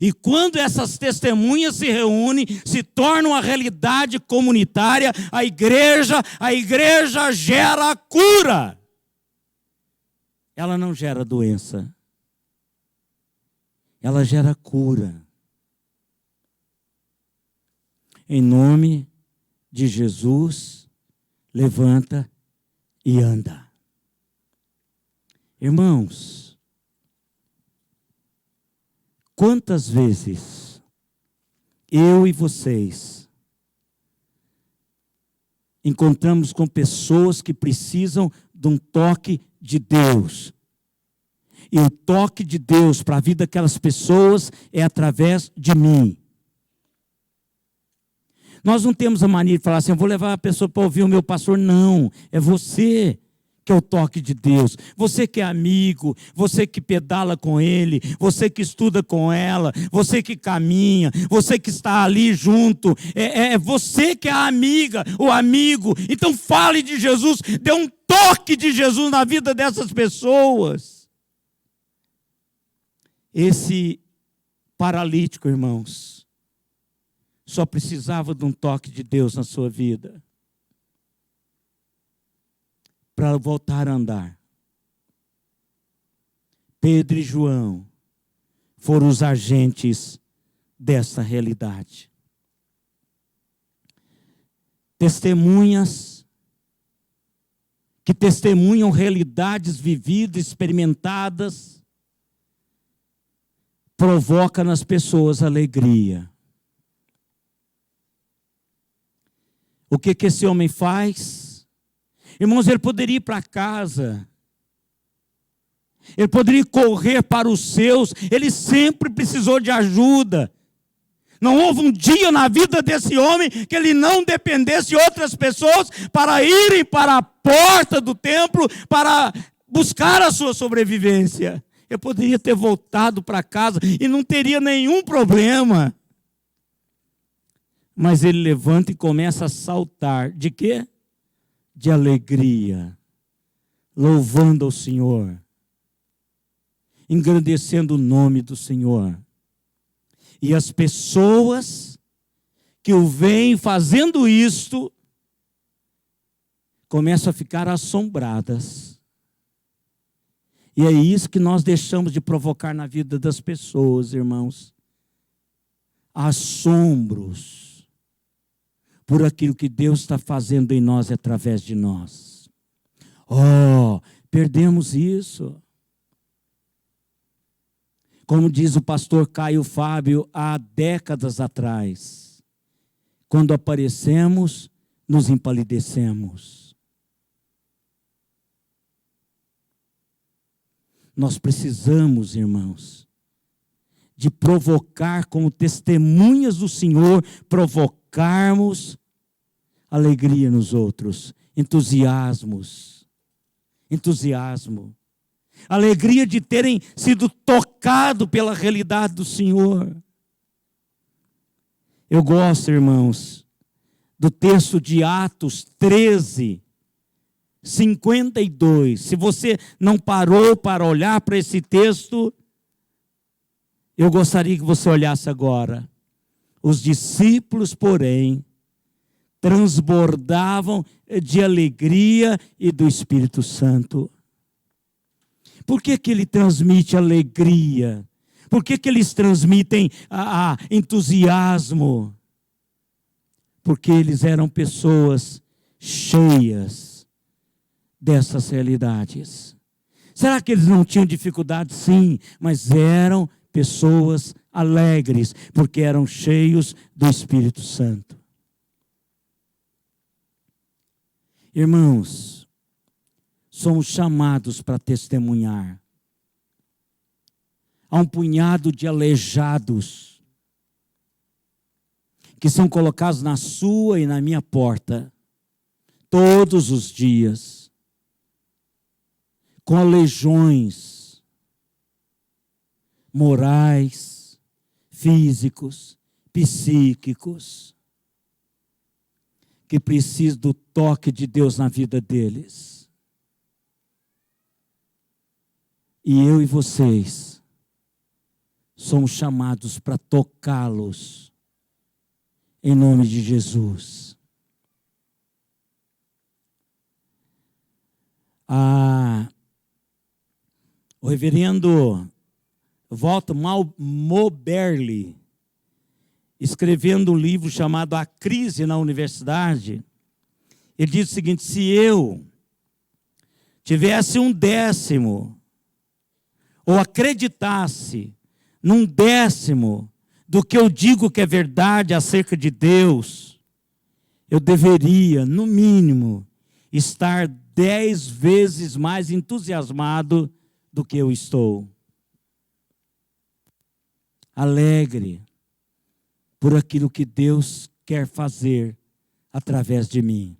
E quando essas testemunhas se reúnem, se torna uma realidade comunitária, a igreja gera cura. Ela não gera doença. Ela gera cura. Em nome de Jesus, levanta e anda. Irmãos, quantas vezes eu e vocês encontramos com pessoas que precisam de um toque de Deus? E o toque de Deus para a vida daquelas pessoas é através de mim. Nós não temos a mania de falar assim, eu vou levar a pessoa para ouvir o meu pastor. Não, é você que é o toque de Deus. Você que é amigo, você que pedala com ele, você que estuda com ela, você que caminha, você que está ali junto. É você que é a amiga, o amigo. Então fale de Jesus, dê um toque de Jesus na vida dessas pessoas. Esse paralítico, irmãos, só precisava de um toque de Deus na sua vida para voltar a andar. Pedro e João foram os agentes dessa realidade. Testemunhas que testemunham realidades vividas, experimentadas, provoca nas pessoas alegria. O que esse homem faz? Irmãos, ele poderia ir para casa, ele poderia correr para os seus, ele sempre precisou de ajuda. Não houve um dia na vida desse homem que ele não dependesse de outras pessoas para irem para a porta do templo para buscar a sua sobrevivência. Ele poderia ter voltado para casa e não teria nenhum problema. Mas ele levanta e começa a saltar. De quê? De alegria, louvando ao Senhor, engrandecendo o nome do Senhor. E as pessoas que o veem fazendo isto, começam a ficar assombradas. E é isso que nós deixamos de provocar na vida das pessoas, irmãos. Assombros por aquilo que Deus está fazendo em nós e através de nós. Oh, perdemos isso. Como diz o pastor Caio Fábio, há décadas atrás, quando aparecemos, nos empalidecemos. Nós precisamos, irmãos, de provocar como testemunhas do Senhor, provocarmos alegria nos outros, entusiasmo. Alegria de terem sido tocados pela realidade do Senhor. Eu gosto, irmãos, do texto de Atos 13, 52. Se você não parou para olhar para esse texto, eu gostaria que você olhasse agora. Os discípulos, porém, transbordavam de alegria e do Espírito Santo. Por que ele transmite alegria? Por que eles transmitem entusiasmo? Porque eles eram pessoas cheias dessas realidades. Será que eles não tinham dificuldade? Sim, mas eram pessoas alegres, porque eram cheios do Espírito Santo. Irmãos, somos chamados para testemunhar. Há um punhado de aleijados que são colocados na sua e na minha porta todos os dias, com aleijões morais, físicos, psíquicos, que precisam do toque de Deus na vida deles. E eu e vocês somos chamados para tocá-los em nome de Jesus. O reverendo Walter Moberly, escrevendo um livro chamado A Crise na Universidade, ele diz o seguinte: se eu tivesse 1/10, ou acreditasse num 10º do que eu digo que é verdade acerca de Deus, eu deveria, no mínimo, estar 10 vezes mais entusiasmado do que eu estou. Alegre por aquilo que Deus quer fazer através de mim.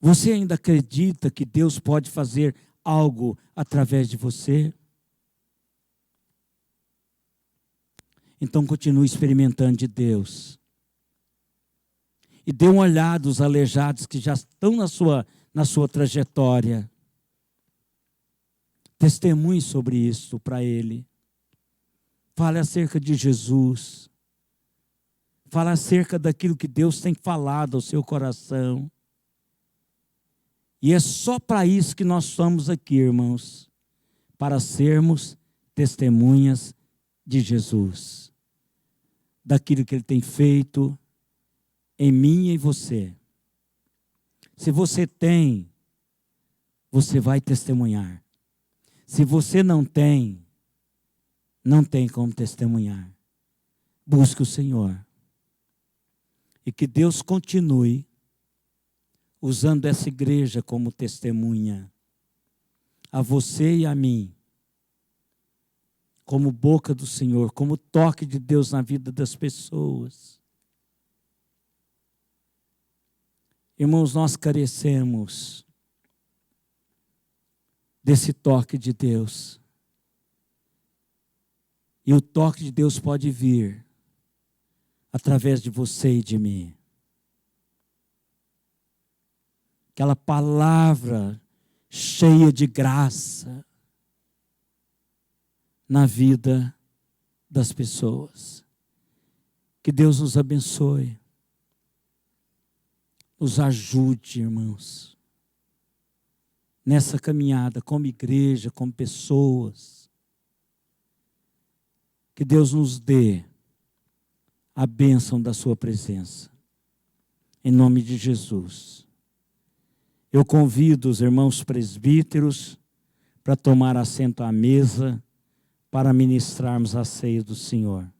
Você ainda acredita que Deus pode fazer algo através de você? Então continue experimentando de Deus. E dê uma olhada aos aleijados que já estão na sua trajetória. Testemunhe sobre isso para ele. Fale acerca de Jesus. Fale acerca daquilo que Deus tem falado ao seu coração. E é só para isso que nós estamos aqui, irmãos. Para sermos testemunhas de Jesus. Daquilo que Ele tem feito em mim e em você. Se você tem, você vai testemunhar. Se você não tem como testemunhar. Busque o Senhor. E que Deus continue usando essa igreja como testemunha. A você e a mim. Como boca do Senhor, como toque de Deus na vida das pessoas. Irmãos, nós carecemos desse toque de Deus. E o toque de Deus pode vir através de você e de mim. Aquela palavra cheia de graça na vida das pessoas. Que Deus nos abençoe. Nos ajude, irmãos, nessa caminhada como igreja, como pessoas. Que Deus nos dê a bênção da sua presença. Em nome de Jesus. Eu convido os irmãos presbíteros para tomar assento à mesa para ministrarmos a ceia do Senhor.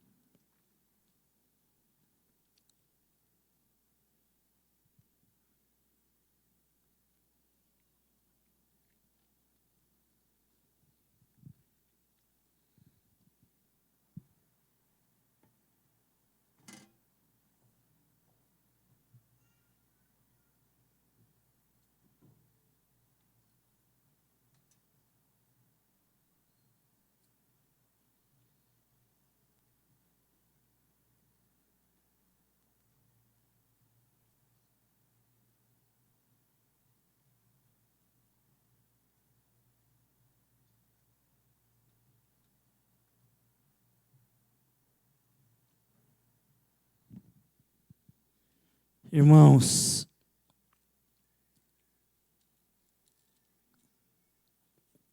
Irmãos,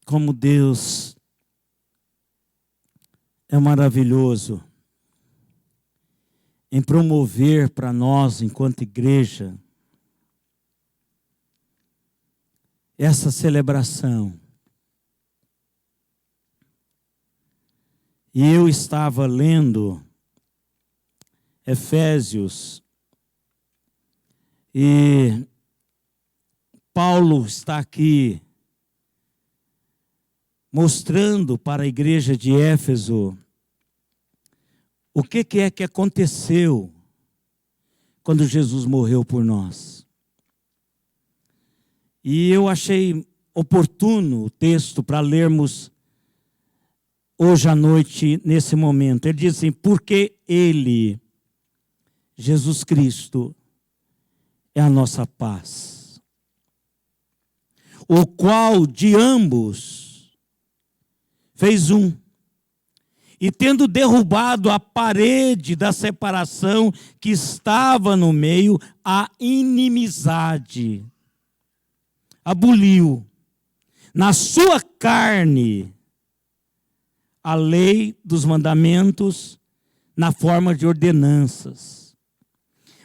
como Deus é maravilhoso em promover para nós, enquanto igreja, essa celebração. E eu estava lendo Efésios, e Paulo está aqui mostrando para a igreja de Éfeso o que é que aconteceu quando Jesus morreu por nós. E eu achei oportuno o texto para lermos hoje à noite, nesse momento. Ele diz assim: porque Ele, Jesus Cristo, é a nossa paz, o qual de ambos fez um, e tendo derrubado a parede da separação que estava no meio, a inimizade, aboliu na sua carne a lei dos mandamentos na forma de ordenanças,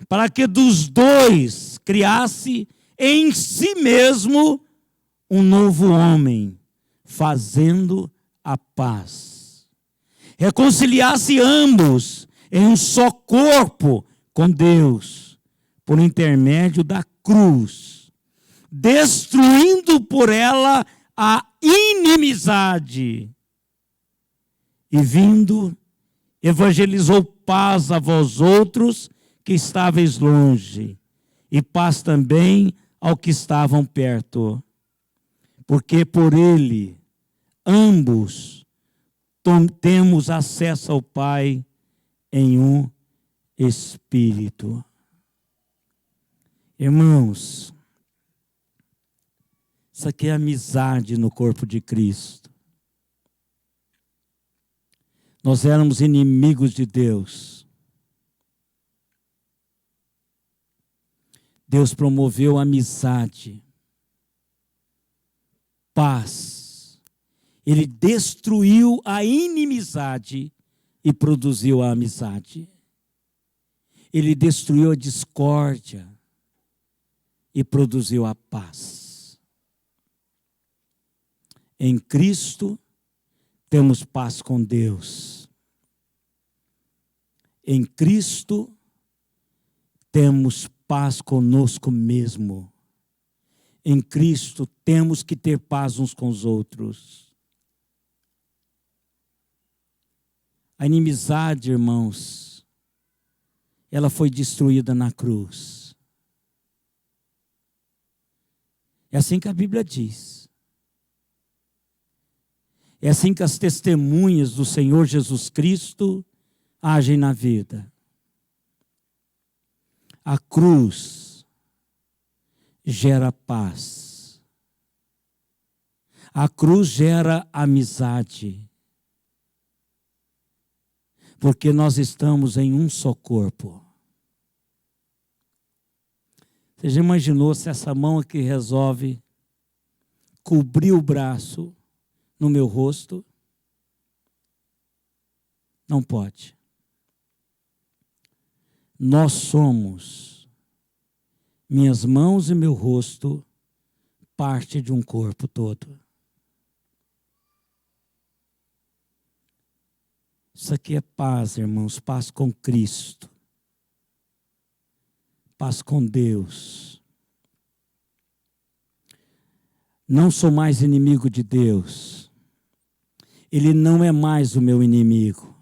para que dos dois criasse em si mesmo um novo homem, fazendo a paz. Reconciliasse ambos em um só corpo com Deus, por intermédio da cruz, destruindo por ela a inimizade, e vindo evangelizou paz a vós outros que estáveis longe, e paz também ao que estavam perto. Porque por ele, ambos, temos acesso ao Pai em um Espírito. Irmãos, isso aqui é amizade no corpo de Cristo. Nós éramos inimigos de Deus. Deus promoveu amizade, paz. Ele destruiu a inimizade e produziu a amizade. Ele destruiu a discórdia e produziu a paz. Em Cristo temos paz com Deus. Em Cristo temos paz conosco mesmo. Em Cristo temos que ter paz uns com os outros. A inimizade, irmãos, ela foi destruída na cruz. É assim que a Bíblia diz. É assim que as testemunhas do Senhor Jesus Cristo agem na vida. A cruz gera paz. A cruz gera amizade. Porque nós estamos em um só corpo. Você já imaginou se essa mão aqui resolve cobrir o braço no meu rosto? Não pode. Nós somos, minhas mãos e meu rosto, parte de um corpo todo. Isso aqui é paz, irmãos, paz com Cristo. Paz com Deus. Não sou mais inimigo de Deus. Ele não é mais o meu inimigo.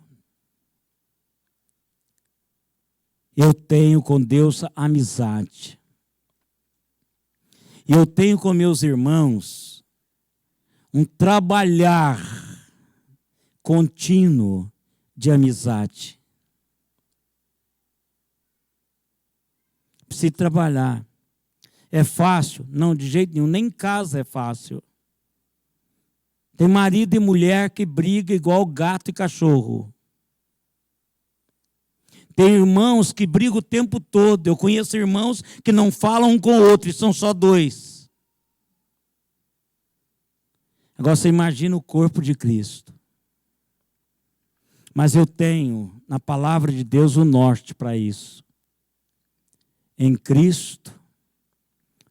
Eu tenho com Deus amizade. E eu tenho com meus irmãos um trabalhar contínuo de amizade. Precisa trabalhar. É fácil? Não, de jeito nenhum. Nem em casa é fácil. Tem marido e mulher que briga igual gato e cachorro. Tem irmãos que brigam o tempo todo. Eu conheço irmãos que não falam um com o outro, e são só dois. Agora você imagina o corpo de Cristo. Mas eu tenho, na palavra de Deus, o norte para isso. Em Cristo,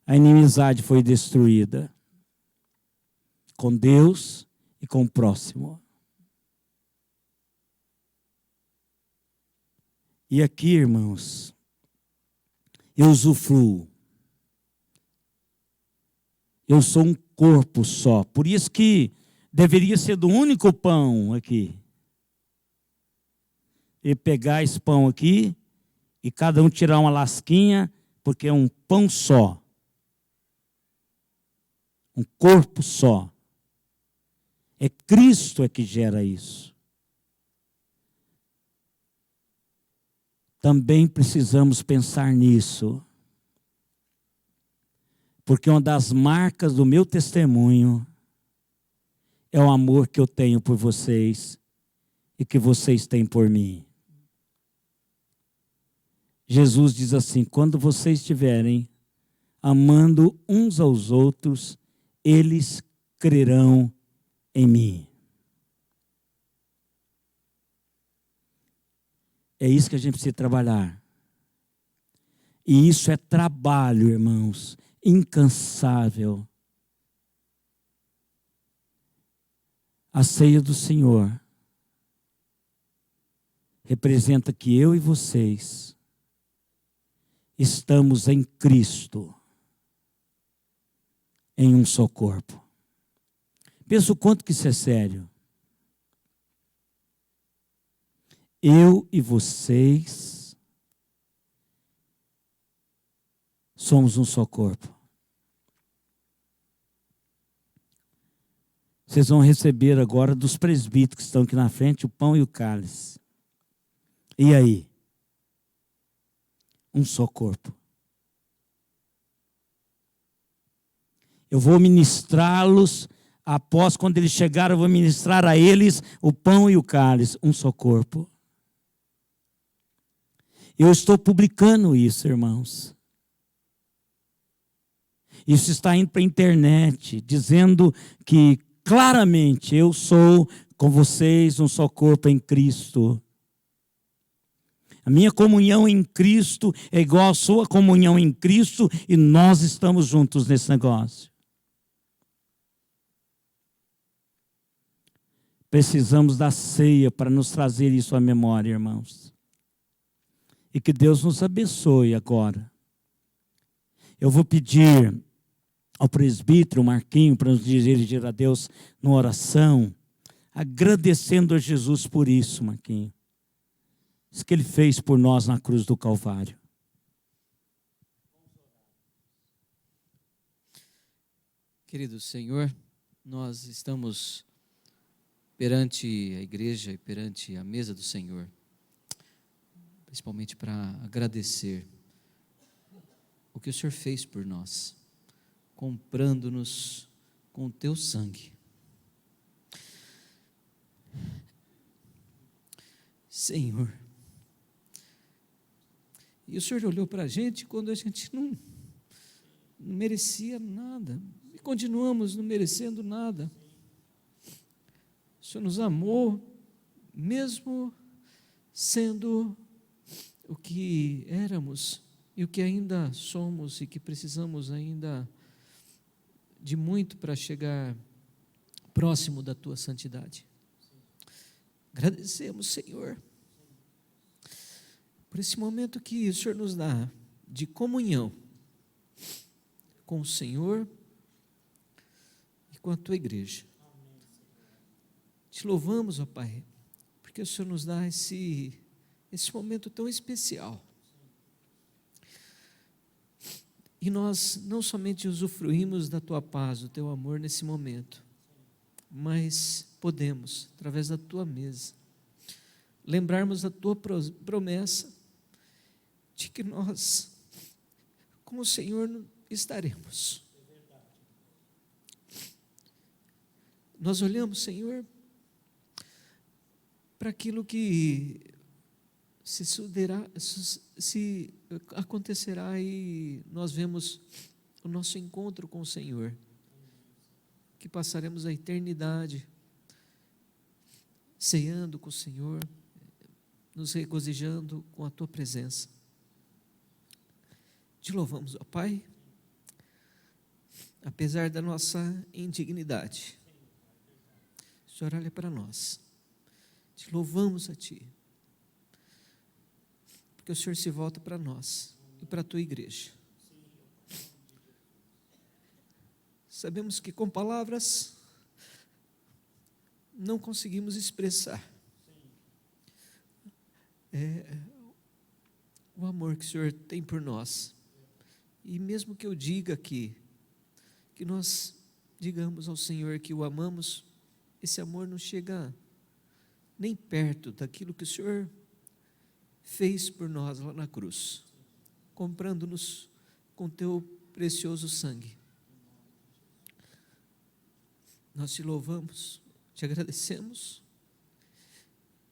a inimizade foi destruída. Com Deus e com o próximo. E aqui, irmãos, eu usufruo. Eu sou um corpo só. Por isso que deveria ser do único pão aqui. E pegar esse pão aqui e cada um tirar uma lasquinha, porque é um pão só. Um corpo só. É Cristo é que gera isso. Também precisamos pensar nisso. Porque uma das marcas do meu testemunho é o amor que eu tenho por vocês e que vocês têm por mim. Jesus diz assim: quando vocês estiverem amando uns aos outros, eles crerão em mim. É isso que a gente precisa trabalhar. E isso é trabalho, irmãos, incansável. A ceia do Senhor representa que eu e vocês estamos em Cristo, em um só corpo. Pensa o quanto que isso é sério. eu e vocês somos um só corpo. Vocês vão receber agora dos presbíteros que estão aqui na frente o pão e o cálice. E aí? Um só corpo. Eu vou ministrá-los, após quando eles chegarem, eu vou ministrar a eles o pão e o cálice, um só corpo. Eu estou publicando isso, irmãos. Isso está indo para a internet, dizendo que claramente eu sou com vocês um só corpo em Cristo. A minha comunhão em Cristo é igual à sua comunhão em Cristo e nós estamos juntos nesse negócio. Precisamos da ceia para nos trazer isso à memória, irmãos. E que Deus nos abençoe agora. Eu vou pedir ao presbítero Marquinho para nos dirigir a Deus numa oração, agradecendo a Jesus por isso, Marquinho. Isso que Ele fez por nós na cruz do Calvário. Querido Senhor, nós estamos perante a igreja e perante a mesa do Senhor, principalmente para agradecer o que o Senhor fez por nós, comprando-nos com o teu sangue. Senhor, e o Senhor olhou para a gente quando a gente não merecia nada, e continuamos não merecendo nada. O Senhor nos amou, mesmo sendo o que éramos e o que ainda somos e que precisamos ainda de muito para chegar próximo da tua santidade. Agradecemos, Senhor, por esse momento que o Senhor nos dá de comunhão com o Senhor e com a tua igreja. Te louvamos, ó Pai, porque o Senhor nos dá esse momento tão especial. E nós não somente usufruímos da tua paz, do teu amor nesse momento, mas podemos, através da tua mesa, lembrarmos da tua promessa de que nós, com o Senhor, estaremos. Nós olhamos, Senhor, para aquilo que se acontecerá e nós vemos o nosso encontro com o Senhor, que passaremos a eternidade ceando com o Senhor, nos regozijando com a tua presença. Te louvamos, ó Pai, apesar da nossa indignidade. O Senhor olha para nós. Te louvamos a Ti, porque o Senhor se volta para nós e para a Tua igreja. Sabemos que com palavras não conseguimos expressar o amor que o Senhor tem por nós. E mesmo que eu diga aqui, que nós digamos ao Senhor que o amamos, esse amor não chega nem perto daquilo que o Senhor fez por nós lá na cruz, comprando-nos com teu precioso sangue. Nós te louvamos, te agradecemos,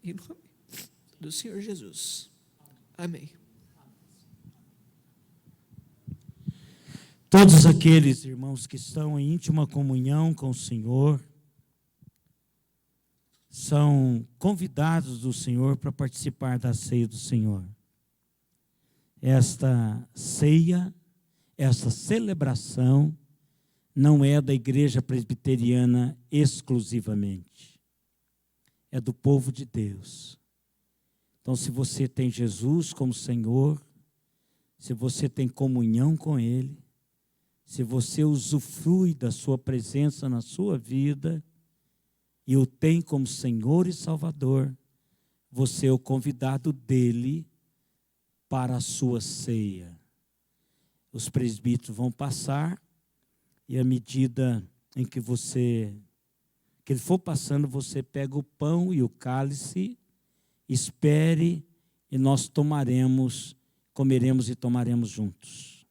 em nome do Senhor Jesus. Amém. Todos aqueles irmãos que estão em íntima comunhão com o Senhor são convidados do Senhor para participar da ceia do Senhor. Esta ceia, esta celebração, não é da igreja presbiteriana exclusivamente. É do povo de Deus. Então, se você tem Jesus como Senhor, se você tem comunhão com Ele, se você usufrui da sua presença na sua vida, e o tem como Senhor e Salvador, você é o convidado dele para a sua ceia. Os presbíteros vão passar e à medida em que ele for passando, você pega o pão e o cálice, espere e nós comeremos e tomaremos juntos.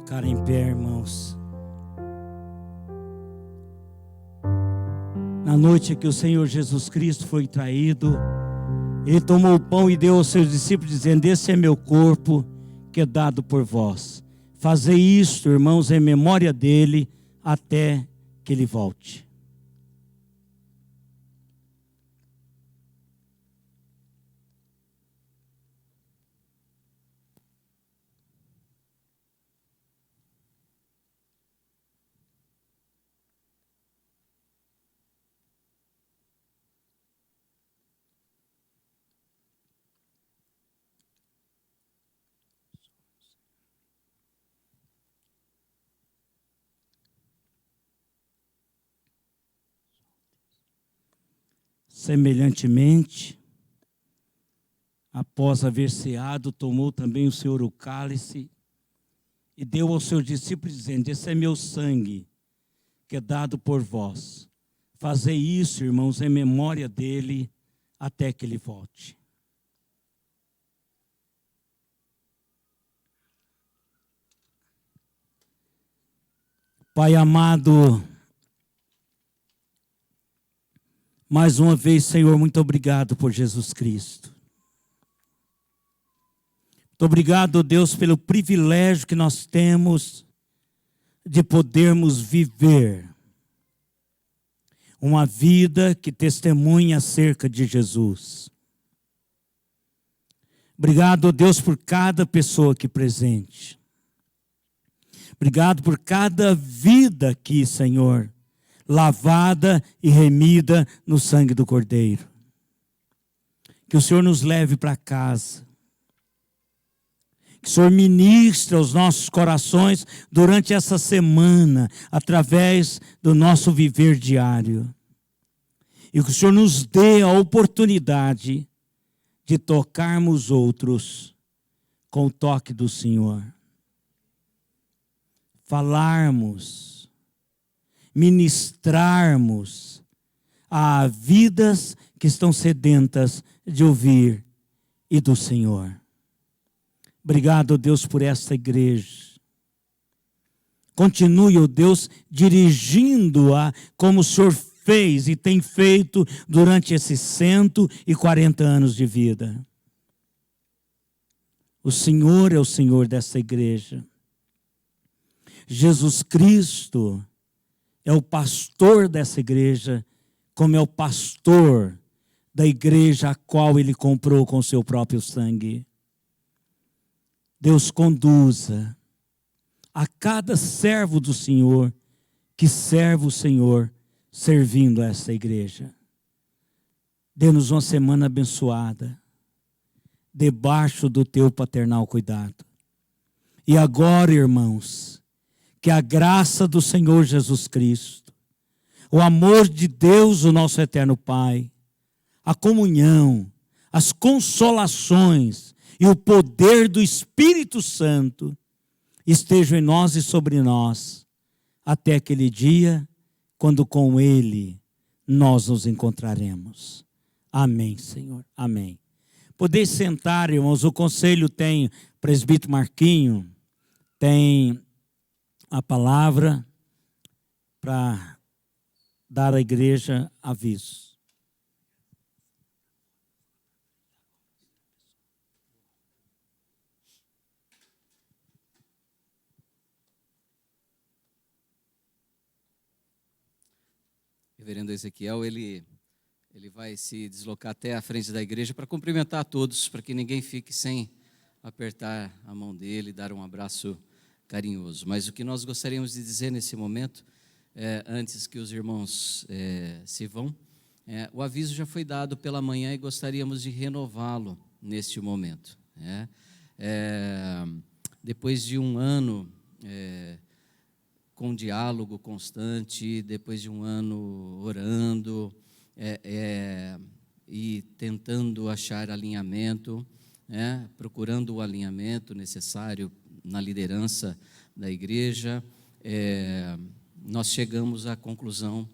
Colocar em pé, irmãos. Na noite que o Senhor Jesus Cristo foi traído, Ele tomou o pão e deu aos seus discípulos, dizendo: esse é meu corpo, que é dado por vós. Fazei isto, irmãos, em memória dele, até que Ele volte. Semelhantemente, após haver ceado, tomou também o Senhor o cálice e deu aos seus discípulos, dizendo: esse é meu sangue, que é dado por vós. Fazei isso, irmãos, em memória dele, até que ele volte. Pai amado, mais uma vez, Senhor, muito obrigado por Jesus Cristo. Muito obrigado, Deus, pelo privilégio que nós temos de podermos viver uma vida que testemunha acerca de Jesus. Obrigado, Deus, por cada pessoa aqui presente. Obrigado por cada vida aqui, Senhor, lavada e remida no sangue do Cordeiro. Que o Senhor nos leve para casa. Que o Senhor ministre aos nossos corações durante essa semana, através do nosso viver diário. E que o Senhor nos dê a oportunidade de tocarmos outros com o toque do Senhor. Falarmos, ministrarmos a vidas que estão sedentas de ouvir e do Senhor. Obrigado, Deus, por esta igreja. Continue, ó Deus, dirigindo-a como o Senhor fez e tem feito durante esses 140 anos de vida. O Senhor é o Senhor desta igreja. Jesus Cristo é o pastor dessa igreja, como é o pastor da igreja a qual Ele comprou com seu próprio sangue. Deus, conduza a cada servo do Senhor que serve o Senhor servindo a essa igreja. Dê-nos uma semana abençoada, debaixo do teu paternal cuidado. E agora, irmãos, que a graça do Senhor Jesus Cristo, o amor de Deus, o nosso eterno Pai, a comunhão, as consolações e o poder do Espírito Santo estejam em nós e sobre nós, até aquele dia, quando com Ele nós nos encontraremos. Amém, Senhor. Amém. Podeis sentar, irmãos. O conselho tem, presbítero Marquinho, tem a palavra para dar à igreja aviso. Reverendo Ezequiel, ele vai se deslocar até a frente da igreja para cumprimentar a todos, para que ninguém fique sem apertar a mão dele, dar um abraço carinhoso. Mas o que nós gostaríamos de dizer nesse momento, antes que os irmãos se vão, o aviso já foi dado pela manhã e gostaríamos de renová-lo neste momento. Depois de um ano com diálogo constante, depois de um ano orando e tentando achar alinhamento, procurando o alinhamento necessário na liderança da igreja, nós chegamos à conclusão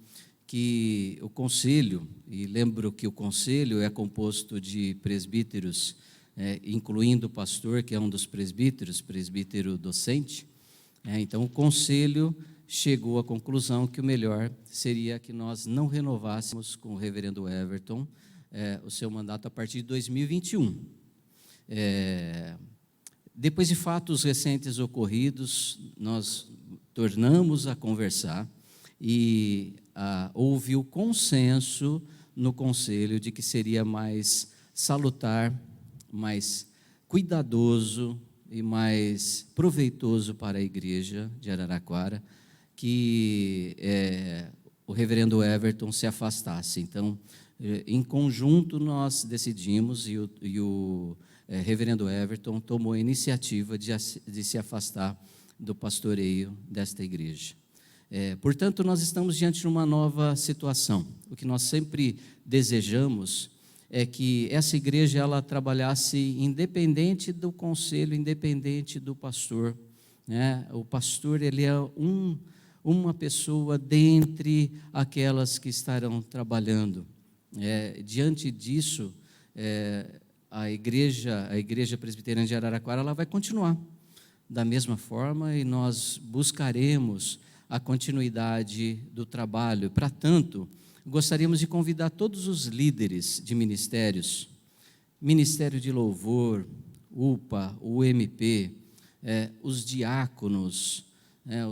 que o conselho, e lembro que o conselho é composto de presbíteros, incluindo o pastor, que é um dos presbíteros, presbítero docente. Então o conselho chegou à conclusão que o melhor seria que nós não renovássemos com o reverendo Everton o seu mandato a partir de 2021. Depois de fatos recentes ocorridos, nós tornamos a conversar e houve o consenso no conselho de que seria mais salutar, mais cuidadoso e mais proveitoso para a igreja de Araraquara que o reverendo Everton se afastasse. Então, em conjunto, nós decidimos e o reverendo Everton tomou a iniciativa de se afastar do pastoreio desta igreja. Portanto, nós estamos diante de uma nova situação. O que nós sempre desejamos é que essa igreja ela trabalhasse independente do conselho, independente do pastor, né? O pastor ele é uma pessoa dentre aquelas que estarão trabalhando. Diante disso, a igreja presbiteriana de Araraquara ela vai continuar da mesma forma e nós buscaremos a continuidade do trabalho. Para tanto, gostaríamos de convidar todos os líderes de ministérios, Ministério de Louvor, UPA, UMP, os diáconos,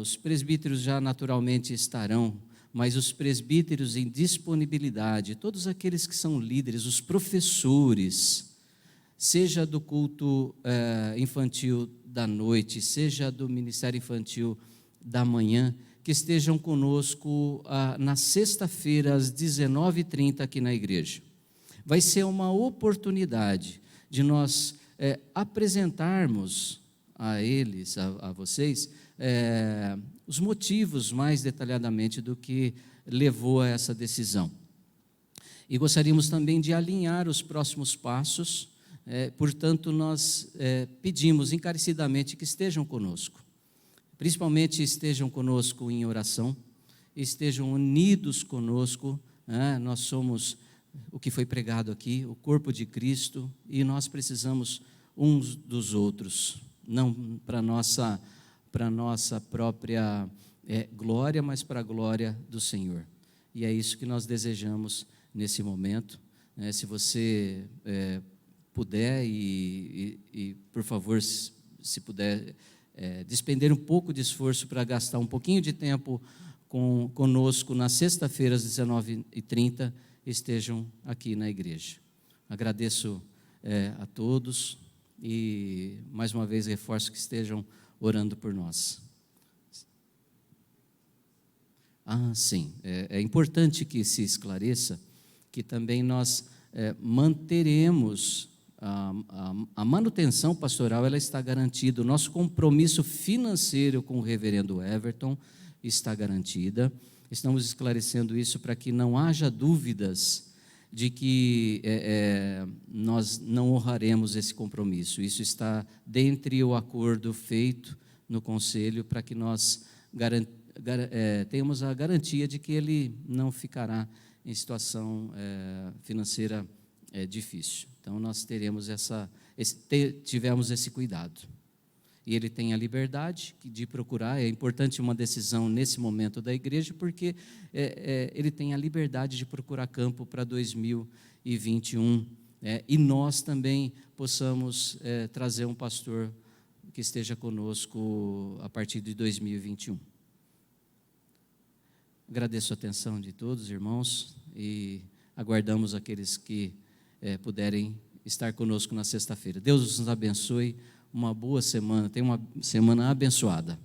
os presbíteros já naturalmente estarão, mas os presbíteros em disponibilidade, todos aqueles que são líderes, os professores, seja do culto infantil da noite, seja do ministério infantil da manhã, que estejam conosco na sexta-feira, às 19h30, aqui na igreja. Vai ser uma oportunidade de nós apresentarmos a eles, a vocês, os motivos mais detalhadamente do que levou a essa decisão. E gostaríamos também de alinhar os próximos passos, portanto, nós pedimos encarecidamente que estejam conosco. Principalmente estejam conosco em oração, estejam unidos conosco, nós somos o que foi pregado aqui, o corpo de Cristo, e nós precisamos uns dos outros, não para nossa própria glória, mas para a glória do Senhor. E é isso que nós desejamos nesse momento. Se você puder e por favor, se puder despender um pouco de esforço para gastar um pouquinho de tempo conosco na sexta-feira às 19h30, estejam aqui na igreja. Agradeço a todos e mais uma vez reforço que estejam orando por nós. Sim, é importante que se esclareça que também nós manteremos a manutenção pastoral, ela está garantida. O nosso compromisso financeiro com o reverendo Everton está garantida. Estamos esclarecendo isso para que não haja dúvidas de que nós não honraremos esse compromisso. Isso está dentre o acordo feito no conselho para que nós tenhamos a garantia de que ele não ficará em situação financeira difícil. Então, nós tivemos esse cuidado. E ele tem a liberdade de procurar, é importante uma decisão nesse momento da igreja, porque ele tem a liberdade de procurar campo para 2021, e nós também possamos trazer um pastor que esteja conosco a partir de 2021. Agradeço a atenção de todos, irmãos, e aguardamos aqueles que puderem estar conosco na sexta-feira. Deus nos abençoe, uma boa semana, tenha uma semana abençoada.